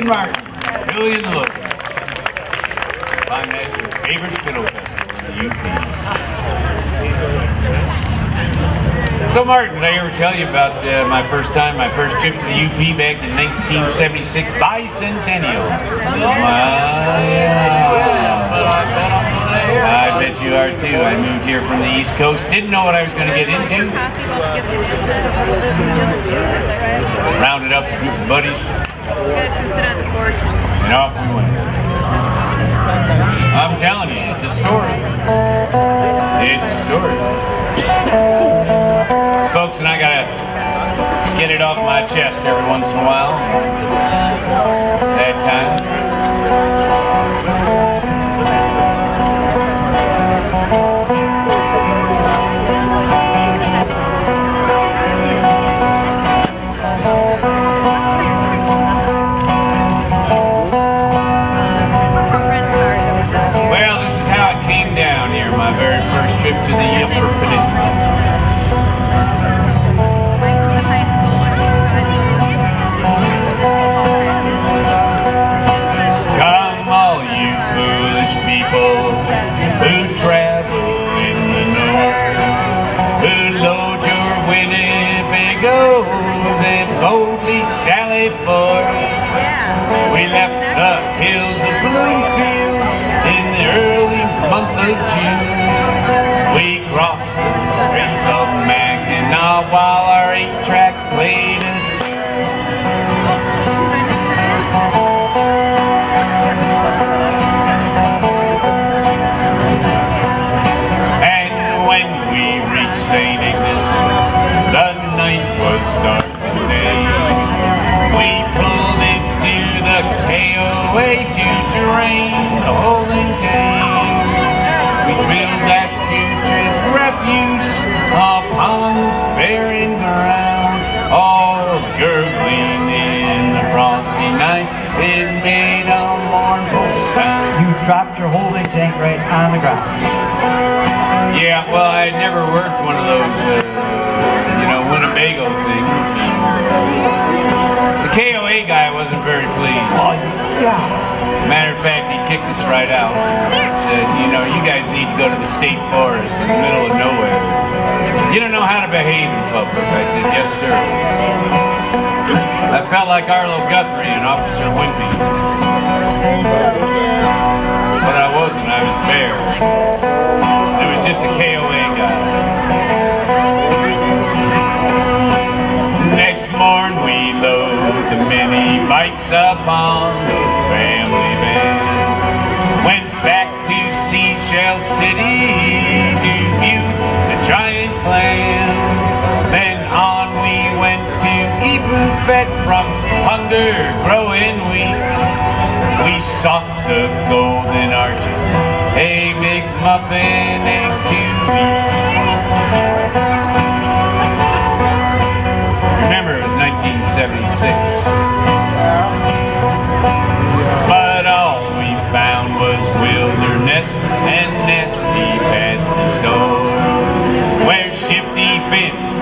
Martin, Billy in the Low Ground. Find that at your favorite fiddle festival in the UP. So Martin, did I ever tell you about my first trip to the UP back in 1976 bicentennial? I bet you are too. I moved here from the East Coast, didn't know what I was going to get into. Rounded up a group of buddies. You guys can sit on the porch. And off we went. I'm telling you, it's a story. It's a story. Folks, and I gotta get it off my chest every once in a while. That time. Trip to the Upper Peninsula. Come all you foolish people who travel in the north, who load your Winnebagos and boldly sally forth. We left the hills of Bloomfield in the early month of June. We crossed the streets of Mackinac while our 8-track played a tune. And when we reached St. Ignace, the night was dark as day. We pulled into the KOA to will that putrid refuse upon barren ground, all gurgling in the frosty night, it made a mournful sound. You dropped your holding tank right on the ground. Yeah, well, I had never worked one of those, Winnebago things. The KOA guy wasn't very pleased. Oh, yeah. Matter of fact, he kicked us right out. Said, you guys need to go to the state forest in the middle of nowhere. You don't know how to behave in public. I said, yes, sir. I felt like Arlo Guthrie and Officer Wimpy. But I wasn't, I was Bear. It was just a KOA guy. Next morn we load the mini bikes upon the family van. Went back to Seashell City to view the giant clam. Then on we went to Ebuffet from hunger growing weak. We sought the golden arches, a McMuffin, egg to eat. Remember, it was 1976. But all we found was wilderness and nesty past the stores, where Shifty Finn's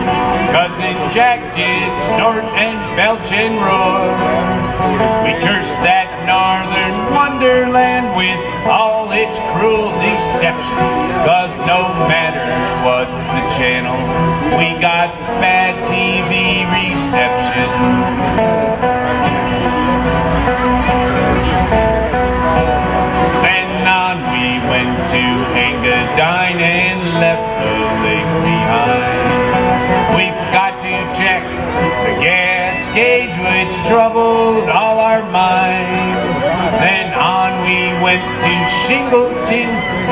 cousin Jack did snort and belch and roar. We cursed that northern wonderland with all its cruel deception, 'cause no matter what the channel, we got bad TV reception. Then on we went to Engadine and left the lake behind. We forgot to check the gas gauge, which troubled all our minds. Then on we went to Shingleton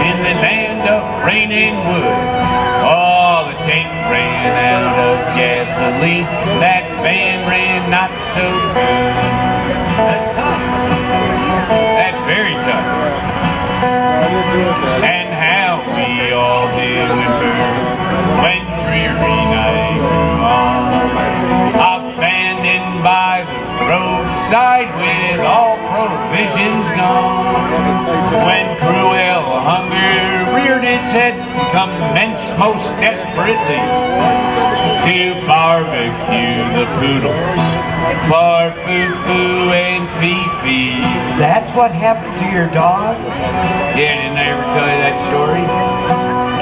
in the land of rain and wood. Oh, the tank ran out of gasoline, that van ran not so good. That's tough. That's very tough. And how we all did whimper when dreary night grew on, abandoned by the roadside with all provisions gone. When cruel hunger reared its head, commenced most desperately to barbecue the poodles, for Foo-Foo and Fifi. That's what happened to your dogs? Yeah, didn't I ever tell you that story?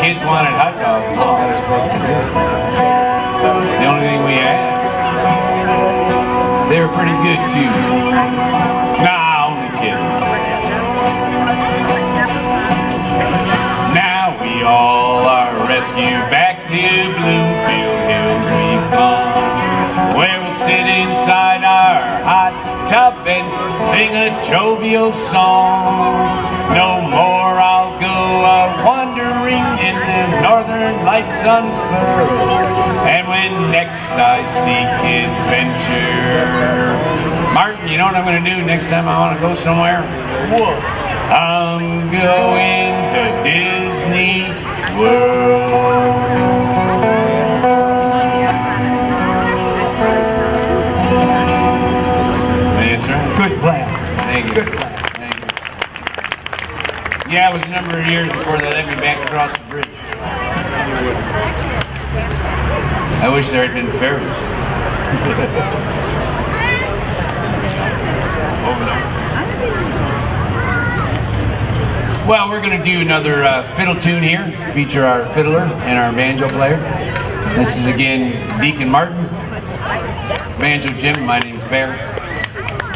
Kids wanted hot dogs. That's what I was supposed to do. It's the only thing we had. They were pretty good too. Nah, only kidding. Now we all are rescued back to Bloomfield Hills we've gone, where we'll sit inside our hot tub and sing a jovial song. No more I'll go wandering in the northern lights unfurled, and when next I seek adventure, Martin, you know what I'm going to do next time I want to go somewhere? What? I'm going to Disney World. That's right. Good plan. Thank you. Good plan. Thank you. Yeah, it was a number of years before they let me back across the bridge. I wish there had been ferries. Well, we're going to do another fiddle tune here, feature our fiddler and our banjo player. This is again Deacon Martin, Banjo Jim, my name's Bear,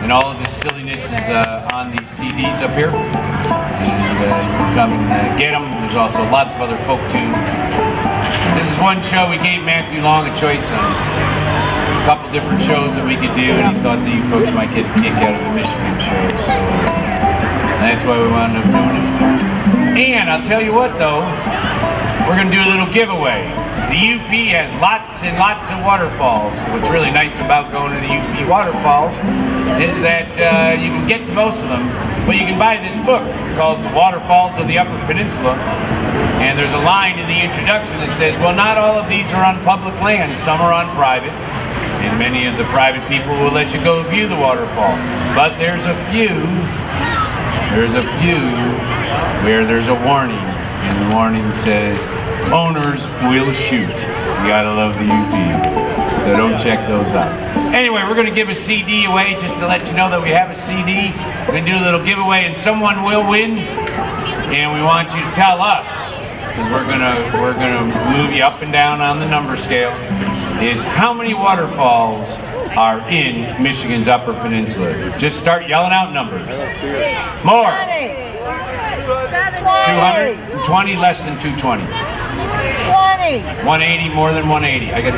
and all of this silliness is on these CDs up here. And you can come and get them. There's also lots of other folk tunes. This is one show we gave Matthew Long a choice on. A couple different shows that we could do, and he thought that you folks might get a kick out of the Michigan show. So that's why we wound up doing it. And I'll tell you what though, we're going to do a little giveaway. The UP has lots and lots of waterfalls. What's really nice about going to the UP waterfalls is that you can get to most of them, but you can buy this book called The Waterfalls of the Upper Peninsula. And there's a line in the introduction that says, well, not all of these are on public land. Some are on private, and many of the private people will let you go view the waterfalls. But there's a few where there's a warning, and the warning says, owners will shoot. You gotta love the UP, so don't check those out. Anyway, we're gonna give a CD away just to let you know that we have a CD. We're gonna do a little giveaway, and someone will win. And we want you to tell us, because we're gonna move you up and down on the number scale, is how many waterfalls are in Michigan's Upper Peninsula. Just start yelling out numbers. More. 220, less than 220. 20. 180, more than 180. I got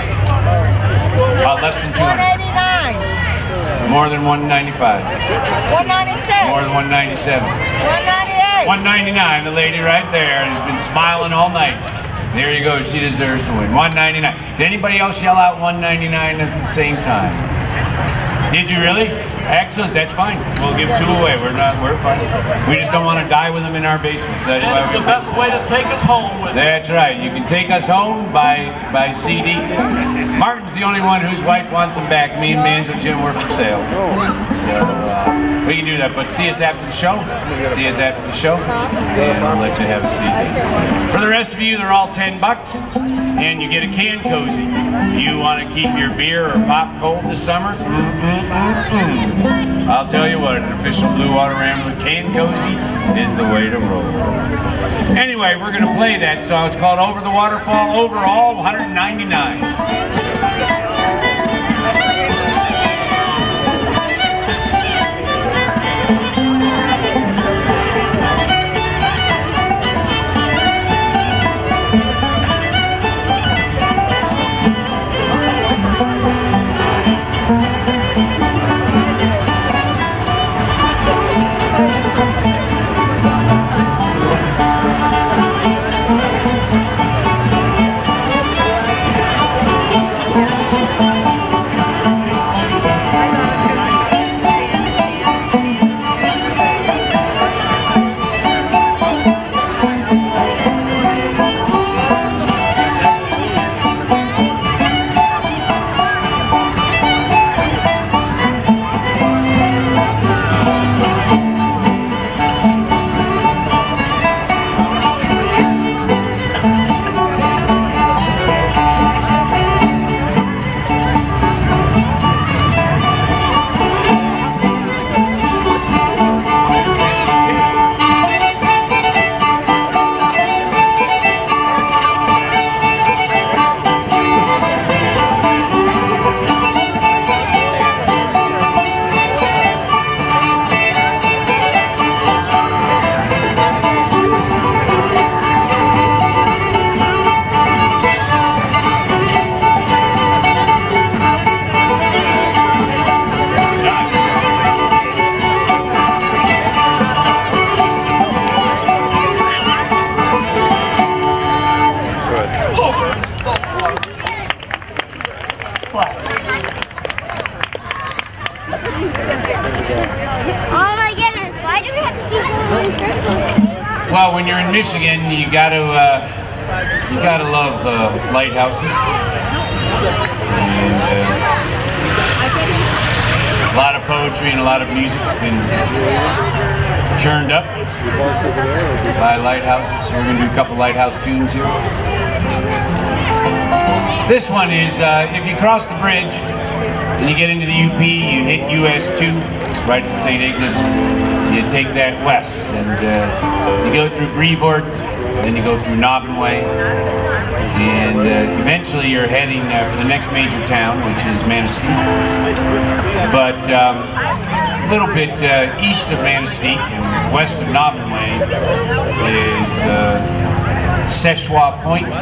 less than 200. 189. More than 195. 196. More than 197. 198. 199, the lady right there has been smiling all night. There you go, she deserves to win. 199. Did anybody else yell out 199 at the same time? Did you really? Excellent, that's fine. We'll give two away. We're fine. We just don't want to die with them in our basements. That's why That's the best way to take us home with it. That's right. You can take us home by CD. Martin's the only one whose wife wants him back. Me and Banjo Jim were for sale. So we can do that. But see us after the show. See us after the show, and we'll let you have a CD. For the rest of you, they're all $10, and you get a can cozy. You want to keep your beer or pop cold this summer? I'll tell you what, an official Blue Water Rambler can cozy is the way to roll. Anyway, we're going to play that song. It's called Over the Waterfall, overall 199. Oh my goodness, why do we have to keep going in circles? Well, when you're in Michigan, you gotta love lighthouses. And, a lot of poetry and a lot of music's been churned up by lighthouses. So we're gonna do a couple lighthouse tunes here. This one is if you cross the bridge and you get into the UP, you hit US 2 right at St. Ignace. You take that west, and you go through Brevoort, then you go through Nobbin-Way, and eventually you're heading for the next major town, which is Manistee. But a little bit east of Manistee and west of Nobbin-Way is Seshwa Point,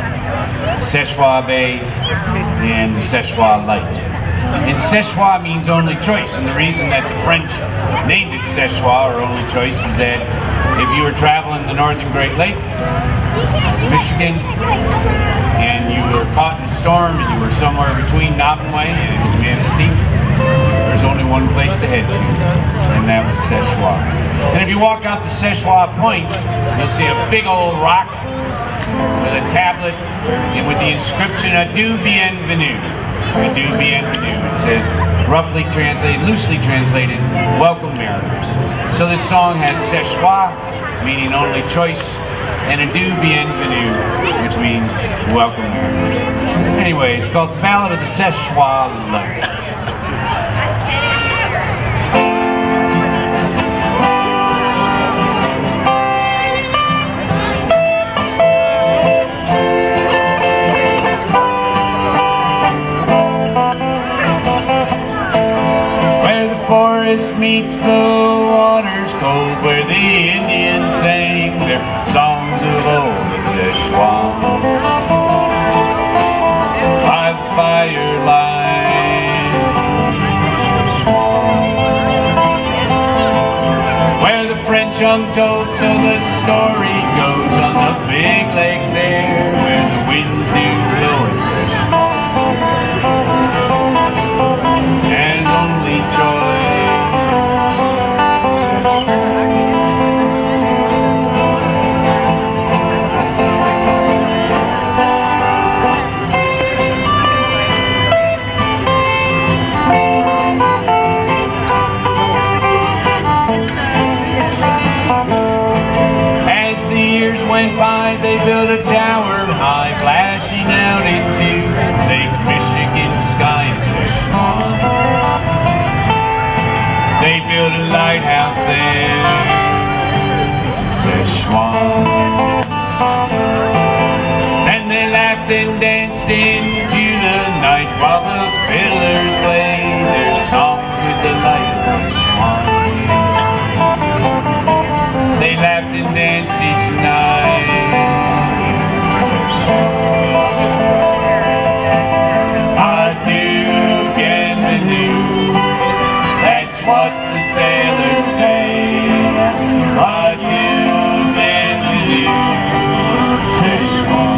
Seshwa Bay, and the Seshwa Light. And Seshwa means only choice, and the reason that the French named it Seshwa, or only choice, is that If you were traveling the northern Great Lake, Michigan, and you were caught in a storm and you were somewhere between Knobbenway and Manistee, there's only one place to head to, and that was Szechuan. And if you walk out to Szechuan Point, you'll see a big old rock with a tablet and with the inscription "Adieu bienvenue." Adieu bienvenue. It says, roughly translated, loosely translated, "Welcome mariners." So this song has Szechuan, meaning only choice, and "Adieu bienvenue," which means welcome mariners. Anyway, it's called the Ballad of the Szechuan Luggage. Meets the waters cold, where the Indians sang their songs of old in Szechuan. By the firelight, Szechuan, where the French untold, so the story goes, on the big lake there, where the winds do blow in Szechuan. And only joy. They built a tower high, flashing out into Lake Michigan sky in Szechuan. They built a lighthouse there, Szechuan. And they laughed and danced into the night while the fiddlers played their songs with the light in Szechuan. They laughed and danced each night. Adieu, bienvenue, that's what the sailors say. Adieu, bienvenue, Szechuan.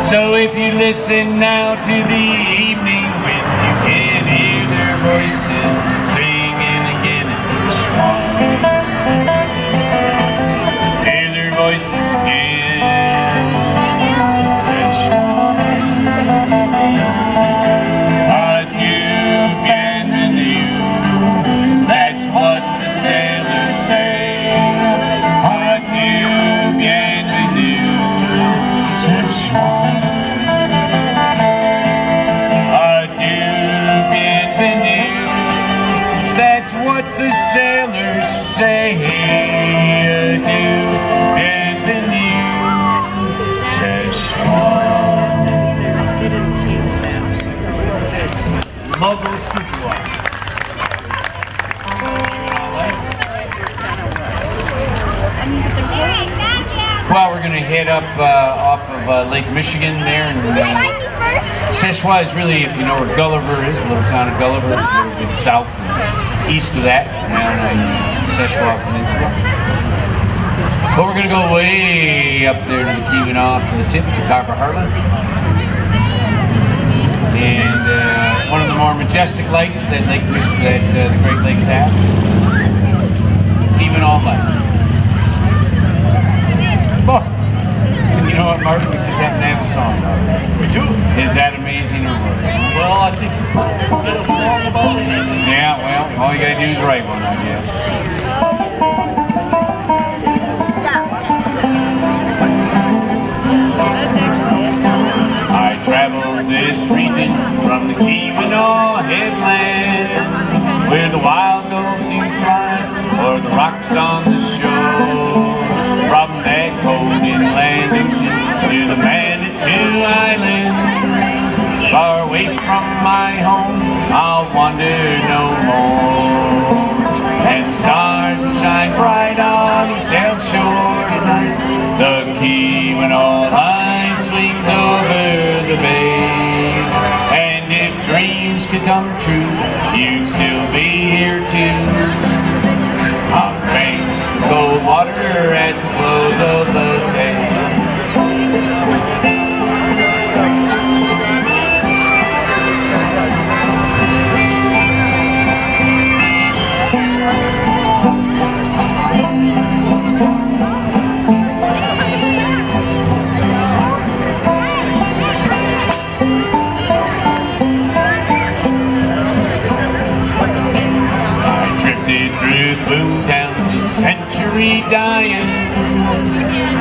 So if you listen now to the evening wind, you can hear their voices singing again in Szechuan. Hear their voices again, Szechuan. Adieu, bienvenue, that's what the sailors say. Adieu, bienvenue, Szechuan. What the sailors say. Adieu, bienvenue, Szechuan. Love those people. Well, we're going to head up off of Lake Michigan there. And Szechuan is really, if you know where Gulliver is, the little town of Gulliver, it's a little bit south and east of that, down on the Szechuan Peninsula. But we're going to go way up there to the Keweenaw, to the tip, to Copper Harbour. And one of the more majestic lakes that the Great Lakes have is Keweenaw Lake. Oh, and you know what, Mark? We just happen to have a song about that. We do. Is that amazing or what? Well, I think you did a song about it. Yeah, well, all you gotta do is write one, I guess. I traveled this region from the Keweenaw headland, where the wild gulls do fly, or the rocks on the shore. Pacific Ocean to the Manitou Island. Far away from my home, I'll wander no more. And stars will shine bright on East South Shore tonight. The Keweenaw line swings over the bay. And if dreams could come true, you'd still be here too. On banks of cold water at the close of the day. Through the boom towns, a century dying,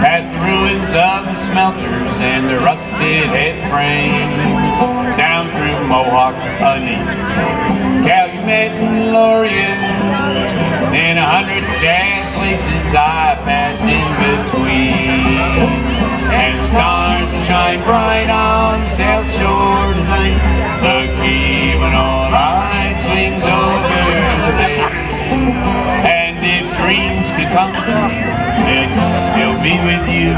past the ruins of the smelters and the rusted head frames, down through Mohawk, Honey, Calumet and Lorien, and 100 sad places I passed in between. And stars will shine bright on the South Shore tonight. The Keweenaw line swings over the bay. And if dreams could come true, it'd still be with you.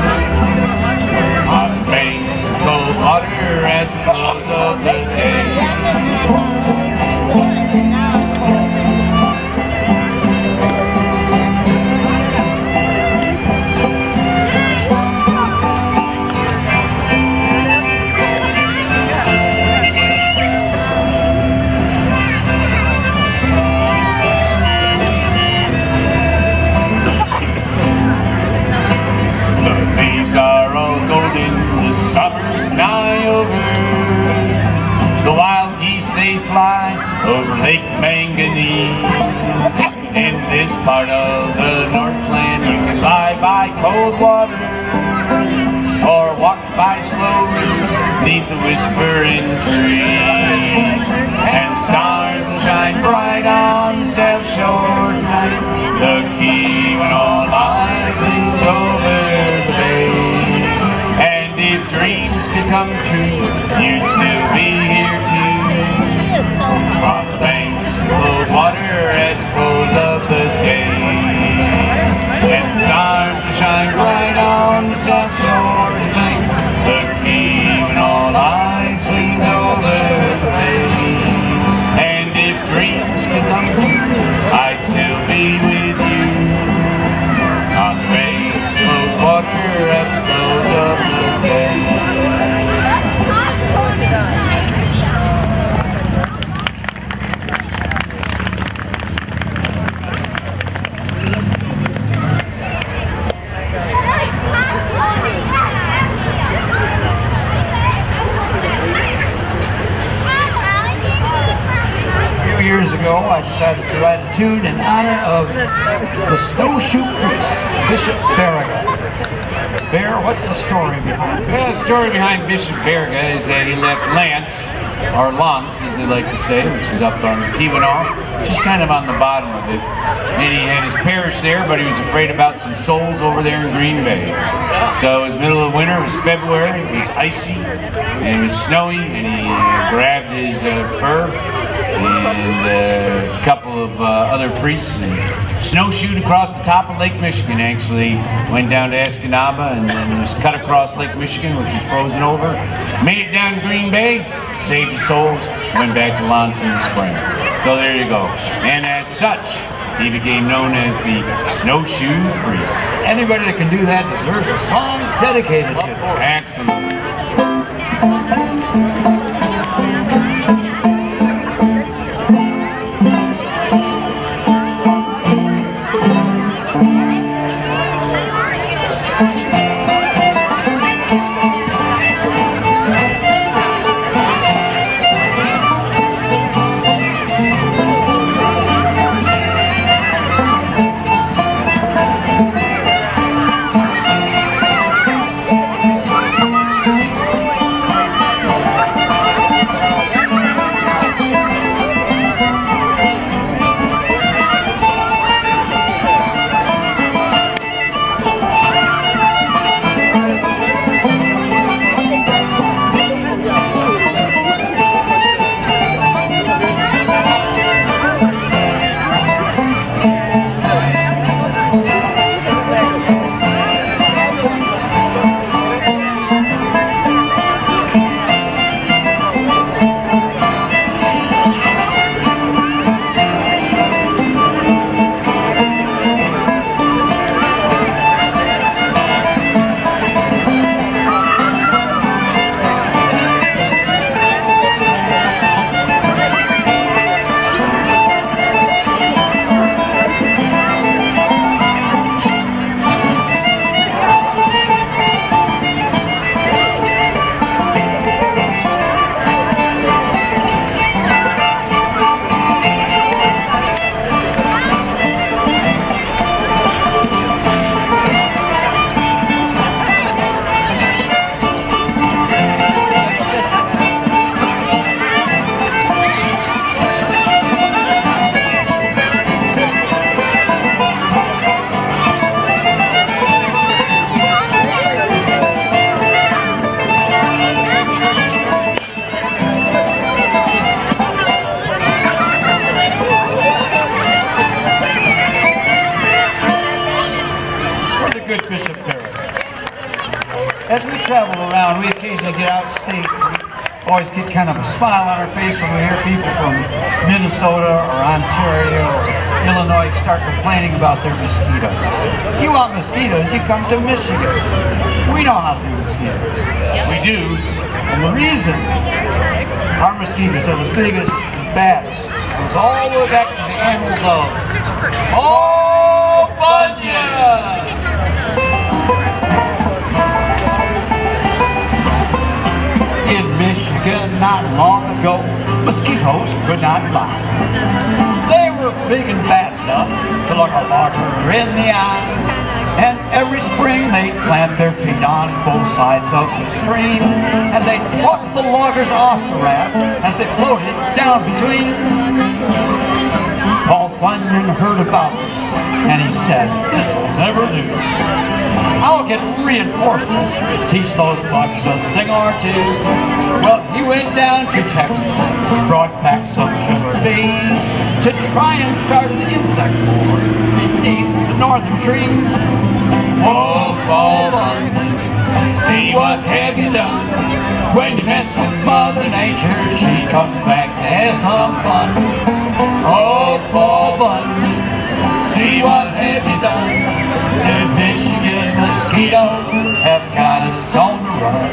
On banks of cold water at the close of the day. Are all golden, the summer's nigh over. The wild geese they fly over Lake Manganese. In this part of the Northland you can lie by cold water or walk by slow rivers neath the whispering trees. And stars will shine bright on the South Shore tonight. The Keweenaw line swings over the bay. And if dreams could come true, you'd still be here too. On the banks of cold water at the close of the day. And the stars will shine bright on the South Shore tonight. The Keweenaw line swings over the bay. And if dreams could come true, I'd still be with you. On the banks of cold water at the close of the day. Years ago, I decided to write a tune in honor of the snowshoe priest, Bishop Baraga. Bear, what's the story behind it? Well, the story behind Bishop Baraga is that he left Lance, or Lance as they like to say, which is up on Keweenaw, just kind of on the bottom of it. And he had his parish there, but he was afraid about some souls over there in Green Bay. So it was middle of winter, it was February, it was icy, and it was snowy, and he grabbed his fur and a couple of other priests and snowshoed across the top of Lake Michigan. Actually went down to Escanaba and then was cut across Lake Michigan, which was frozen over. Made it down to Green Bay, saved his souls, went back to Lance in the spring. So there you go. And as such, he became known as the Snowshoe Priest. Anybody that can do that deserves a song dedicated to them. Absolutely. As we travel around, we occasionally get out of state. We always get kind of a smile on our face when we hear people from Minnesota or Ontario or Illinois start complaining about their mosquitoes. You want mosquitoes, you come to Michigan. We know how to do mosquitoes. We do. And the reason our mosquitoes are the biggest and baddest goes all the way back to the annals of Oh, Bunyan! In Michigan, not long ago, mosquitoes could not fly. They were big and bad enough to look a logger in the eye. And every spring they'd plant their feet on both sides of the stream, and they'd pluck the loggers off the raft as they floated down between. Paul Bunyan heard about this, and he said, "This will never do. I'll get reinforcements to teach those bugs a thing or two." Well, he went down to Texas, brought back some killer bees to try and start an insect war beneath the northern trees. Oh, Paul Bunyan, see what have you done? When you mess with Mother Nature, she comes back to have some fun. Oh, Paul Bunyan, see what have you done? The Michigan mosquitoes have got us on the run.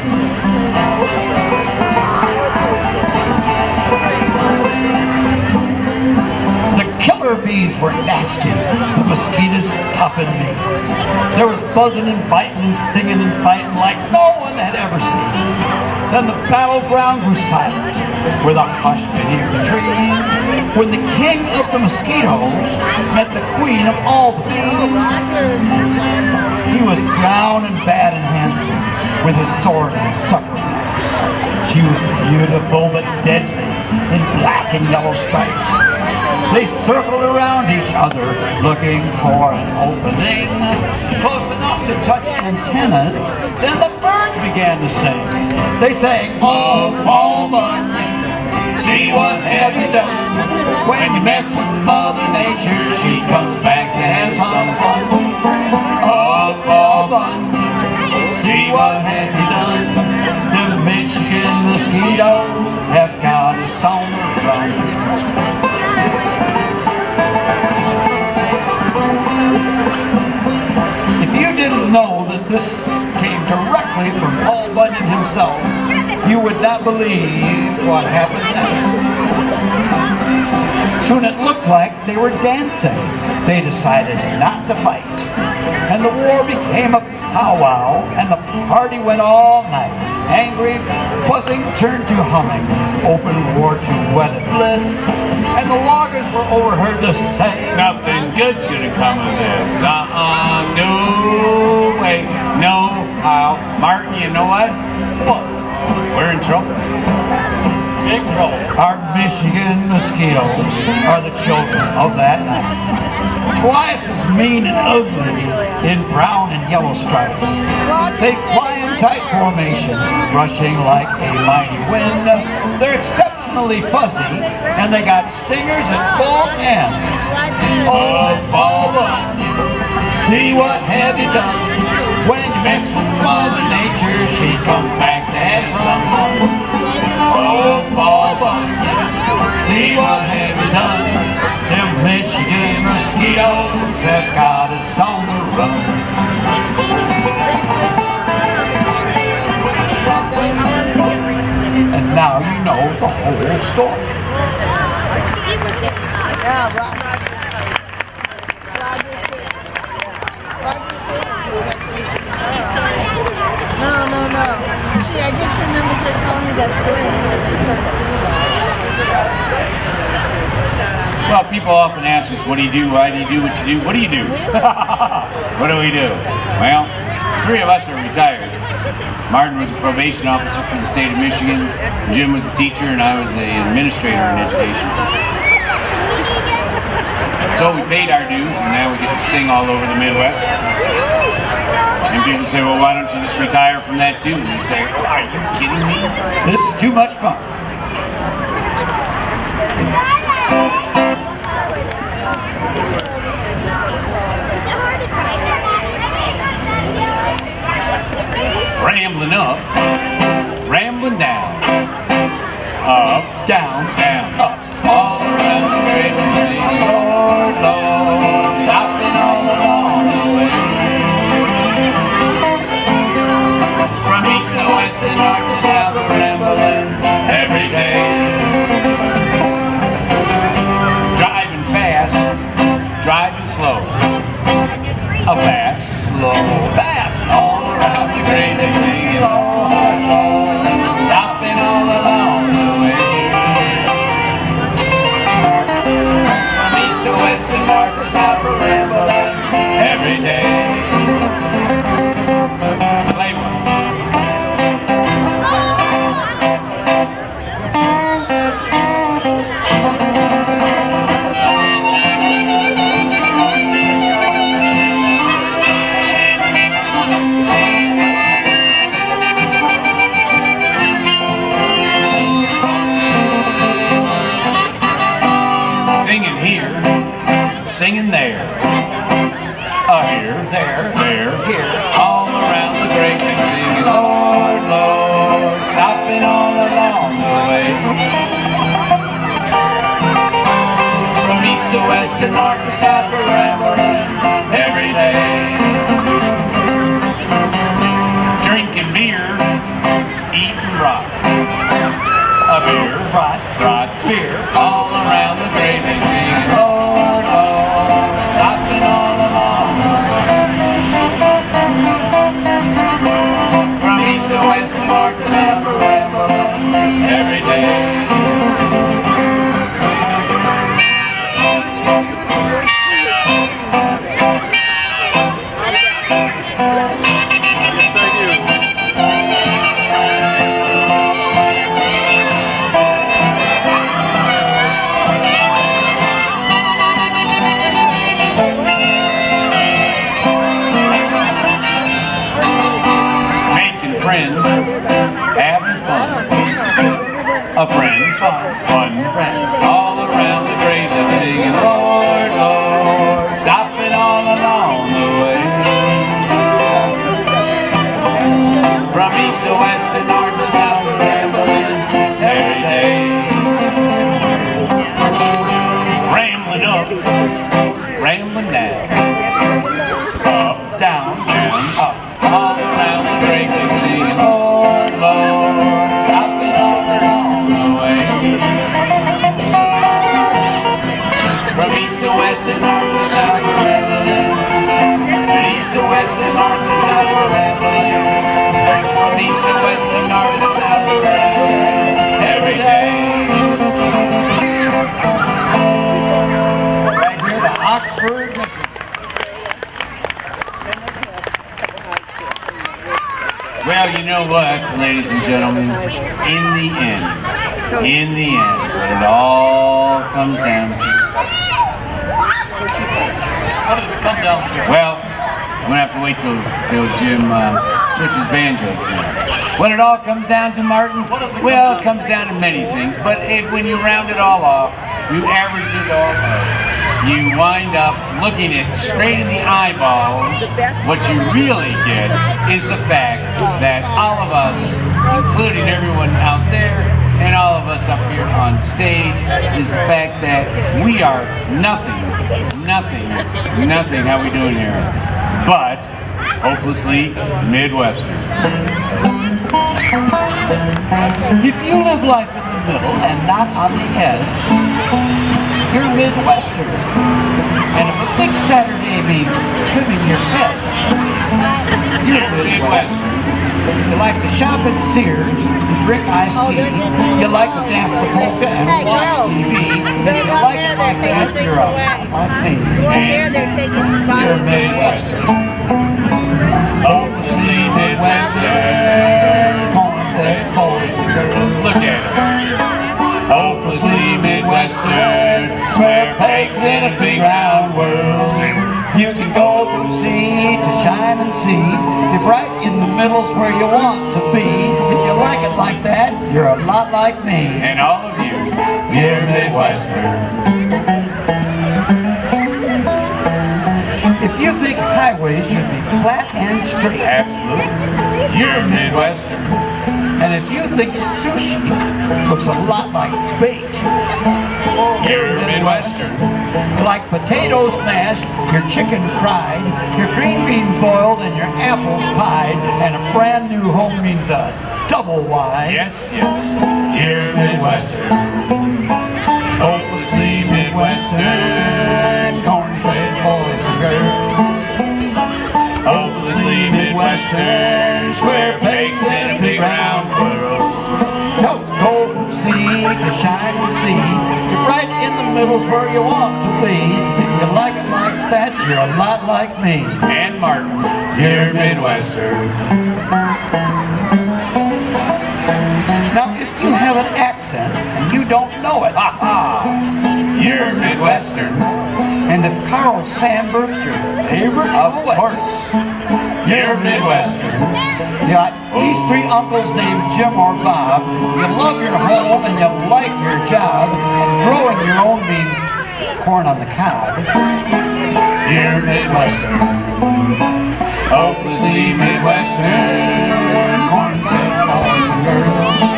The killer bees were nasty, the mosquitoes tough and mean. There was buzzing and biting and stinging and fighting like no one had ever seen. Then the battleground grew silent, with a hush beneath the trees, when the king of the mosquitoes met the queen of all the bees. He was brown and bad and handsome, with his sword and sucker lips. She was beautiful but deadly, in black and yellow stripes. They circled around each other, looking for an opening, close enough to touch antennas. Then the birds began to sing. They sang, Oh, Paul Bunyan, see what have you done? When you mess with Mother Nature, she comes back to have some fun. Oh, Paul Bunyan, see what have you done? The Michigan mosquitoes have got us on the run. If you didn't know that this came directly from Paul Bunyan himself, you would not believe what happened next. Soon it looked like they were dancing. They decided not to fight. And the war became a powwow, and the party went all night. Angry, buzzing turned to humming, open war to wedded bliss, and the loggers were overheard to say, Nothing good's gonna come of this. No way, no how. Martin, you know what? What? We're in trouble. Big trouble. Our Michigan mosquitoes are the children of that night. Twice as mean and ugly in brown and yellow stripes. They fly in tight formations, rushing like a mighty wind. They're exceptionally fuzzy, and they got stingers at both ends. Oh, Paul Bunyan, see what have you done? When you mess with Mother Nature, she comes back to have some fun. Oh, Paul Bunyan, see what have you done? Them Michigan mosquitoes have got us on the run. And now you know the whole story. Yeah, Roger. No. See, I just remembered her telling me that story, and then I started singing about it. Well, people often ask us, what do you do? Why do you do what you do? What do you do? What do we do? Well, three of us are retired. Martin was a probation officer for the state of Michigan, Jim was a teacher, and I was an administrator in education. So we paid our dues, and now we get to sing all over the Midwest. And people say, well, why don't you just retire from that too? And we say, are you kidding me? This is too much fun. Rambling up, rambling down, up, Down, down, up, all around the great city. Lord, Lord, stopping all along the way. From east to west and north to south, we're rambling every day. Driving fast, driving slow. A fast, slow, fast, all around the great they sing it. Lord, Lord, stopping all along the way. From east to west and north to south, we're rambling every day. Play one. Singing here, singing there, here, there, here, all around the great big singing, Lord, Lord, stopping all along the way. From east to west and north to south, we're rambling every day. Drinking beer, eating rot. A beer, Rot, beer, all around the great big singing, Lord, Lord, stopping all along the way. From east to west and north to south, we're rambling every day. Friends, having fun. A friends, fun, friends, all around the grave that's singing, Lord, Lord, stopping all along the way. From east to west and north to south, we're rambling every day. Rambling up, rambling down, up, down, down, up, all around the grave that's singing, Lord, Lord, stopping all along the way. From east to west and north to south, we're rambling. From east to west and north to south, we're rambling. From east to west and north to south, we're rambling every day. right here to Oxford, Michigan. Well, you know what, ladies and gentlemen, in the end, what it all comes down to. What does it come down to? Well, I'm gonna have to wait till Jim switches banjos in. What it all comes down to, Martin? Well, it comes down to many things, but when you round it all off, you average it all out, you wind up looking it straight in the eyeballs. What you really get is the fact that all of us, including everyone out there and all of us up here on stage, is the fact that we are nothing, how we doing here, but hopelessly Midwestern. If you live life in the middle and not on the edge, you're Midwestern. And if a big Saturday means trimming your hedge, you're Midwestern. You like to shop at Sears and drink iced tea. You like to dance the polka and watch TV. And if you like it like that, you're a lot like me. They're taking You're bottles away. Midwestern. Hopelessly Midwestern. Corn-fed boys and girls. Look at them. Hopelessly Midwestern. Square pegs in a big round world. You can go from sea to shining sea. If right in the middle's where you want to be. If you like it like that, you're a lot like me. And all of you, you're Midwestern. If you think highways should be flat and straight. Absolutely. You're Midwestern. And if you think sushi looks a lot like bait, You're Midwestern. you like potatoes mashed, your chicken fried, your green beans boiled, and your apples pied, and a brand new home means a double wide. Yes, yes. You're Midwestern. Hopelessly Midwestern. Corn-fed boys and girls. Hopelessly Midwestern. Square pegs in a big round world. No, go from sea to shining sea. You're right in the middle's where you want to be. If you like it like that, you're a lot like me. And Martin. You're Midwestern. Now, if you have an accent and you don't know it, Ha ha. You're Midwestern. and if Carl Sandburg's your favorite Of poet, course. You're Midwestern. you got these three uncles named Jim or Bob, you love your home and you like your job, and growing your own means corn on the cob. You're Midwestern. Hopelessly Midwestern. Corn-fed boys and girls.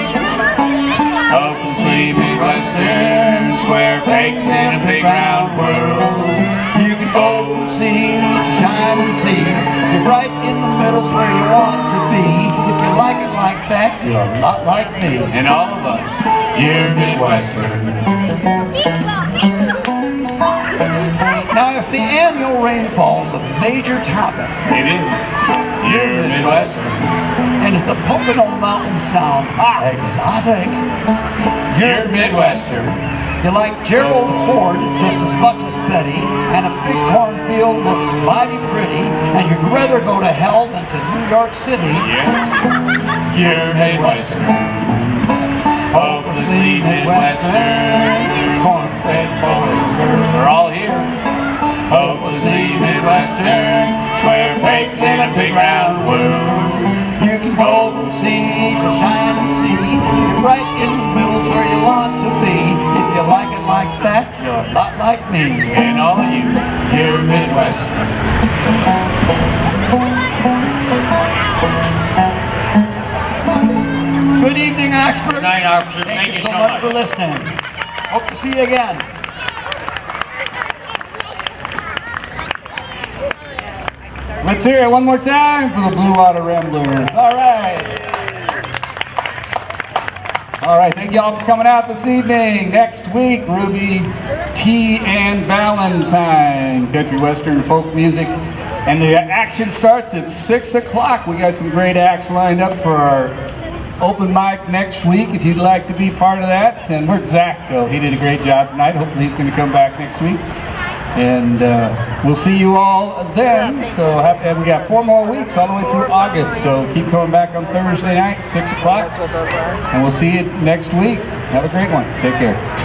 Hopelessly Midwestern. Square pegs in a big round world. You can go from sea to shining sea. You're right in the middle's where you want to be. If you like it like that, you're a lot like me. And all of us. You're Midwestern. Now, if the annual rainfall's a major topic, It is. You're Midwestern. and if the Pocono Mountains sound exotic, You're Midwestern. you like Gerald Ford just as much as Betty, and a big cornfield looks mighty pretty, and you'd rather go to hell than to New York City. Yes. You're Midwestern. Hopelessly Midwestern. Corn-fed boys and girls. They're all here. Hopelessly Midwestern. Square pegs in a big round world. You can go from sea to shining sea. You're right in the middle's where you want to be. If you like it like that, you're a lot like me. And all of you. You're Midwestern. Good evening, Oxford. Good night, Oxford. Thank you so much much. for listening. Hope to see you again. Let's hear it one more time for the Blue Water Ramblers. All right. All right, thank you all for coming out this evening. Next week, Ruby T. and Valentine, country western folk music. And the action starts at 6 o'clock. We got some great acts lined up for our open mic next week if you'd like to be part of that. And where's Zach go? He did a great job tonight. Hopefully he's going to come back next week. And we'll see you all then. So and we got 4 more weeks all the way through August. So keep coming back on Thursday night, 6 o'clock. And we'll see you next week. Have a great one. Take care.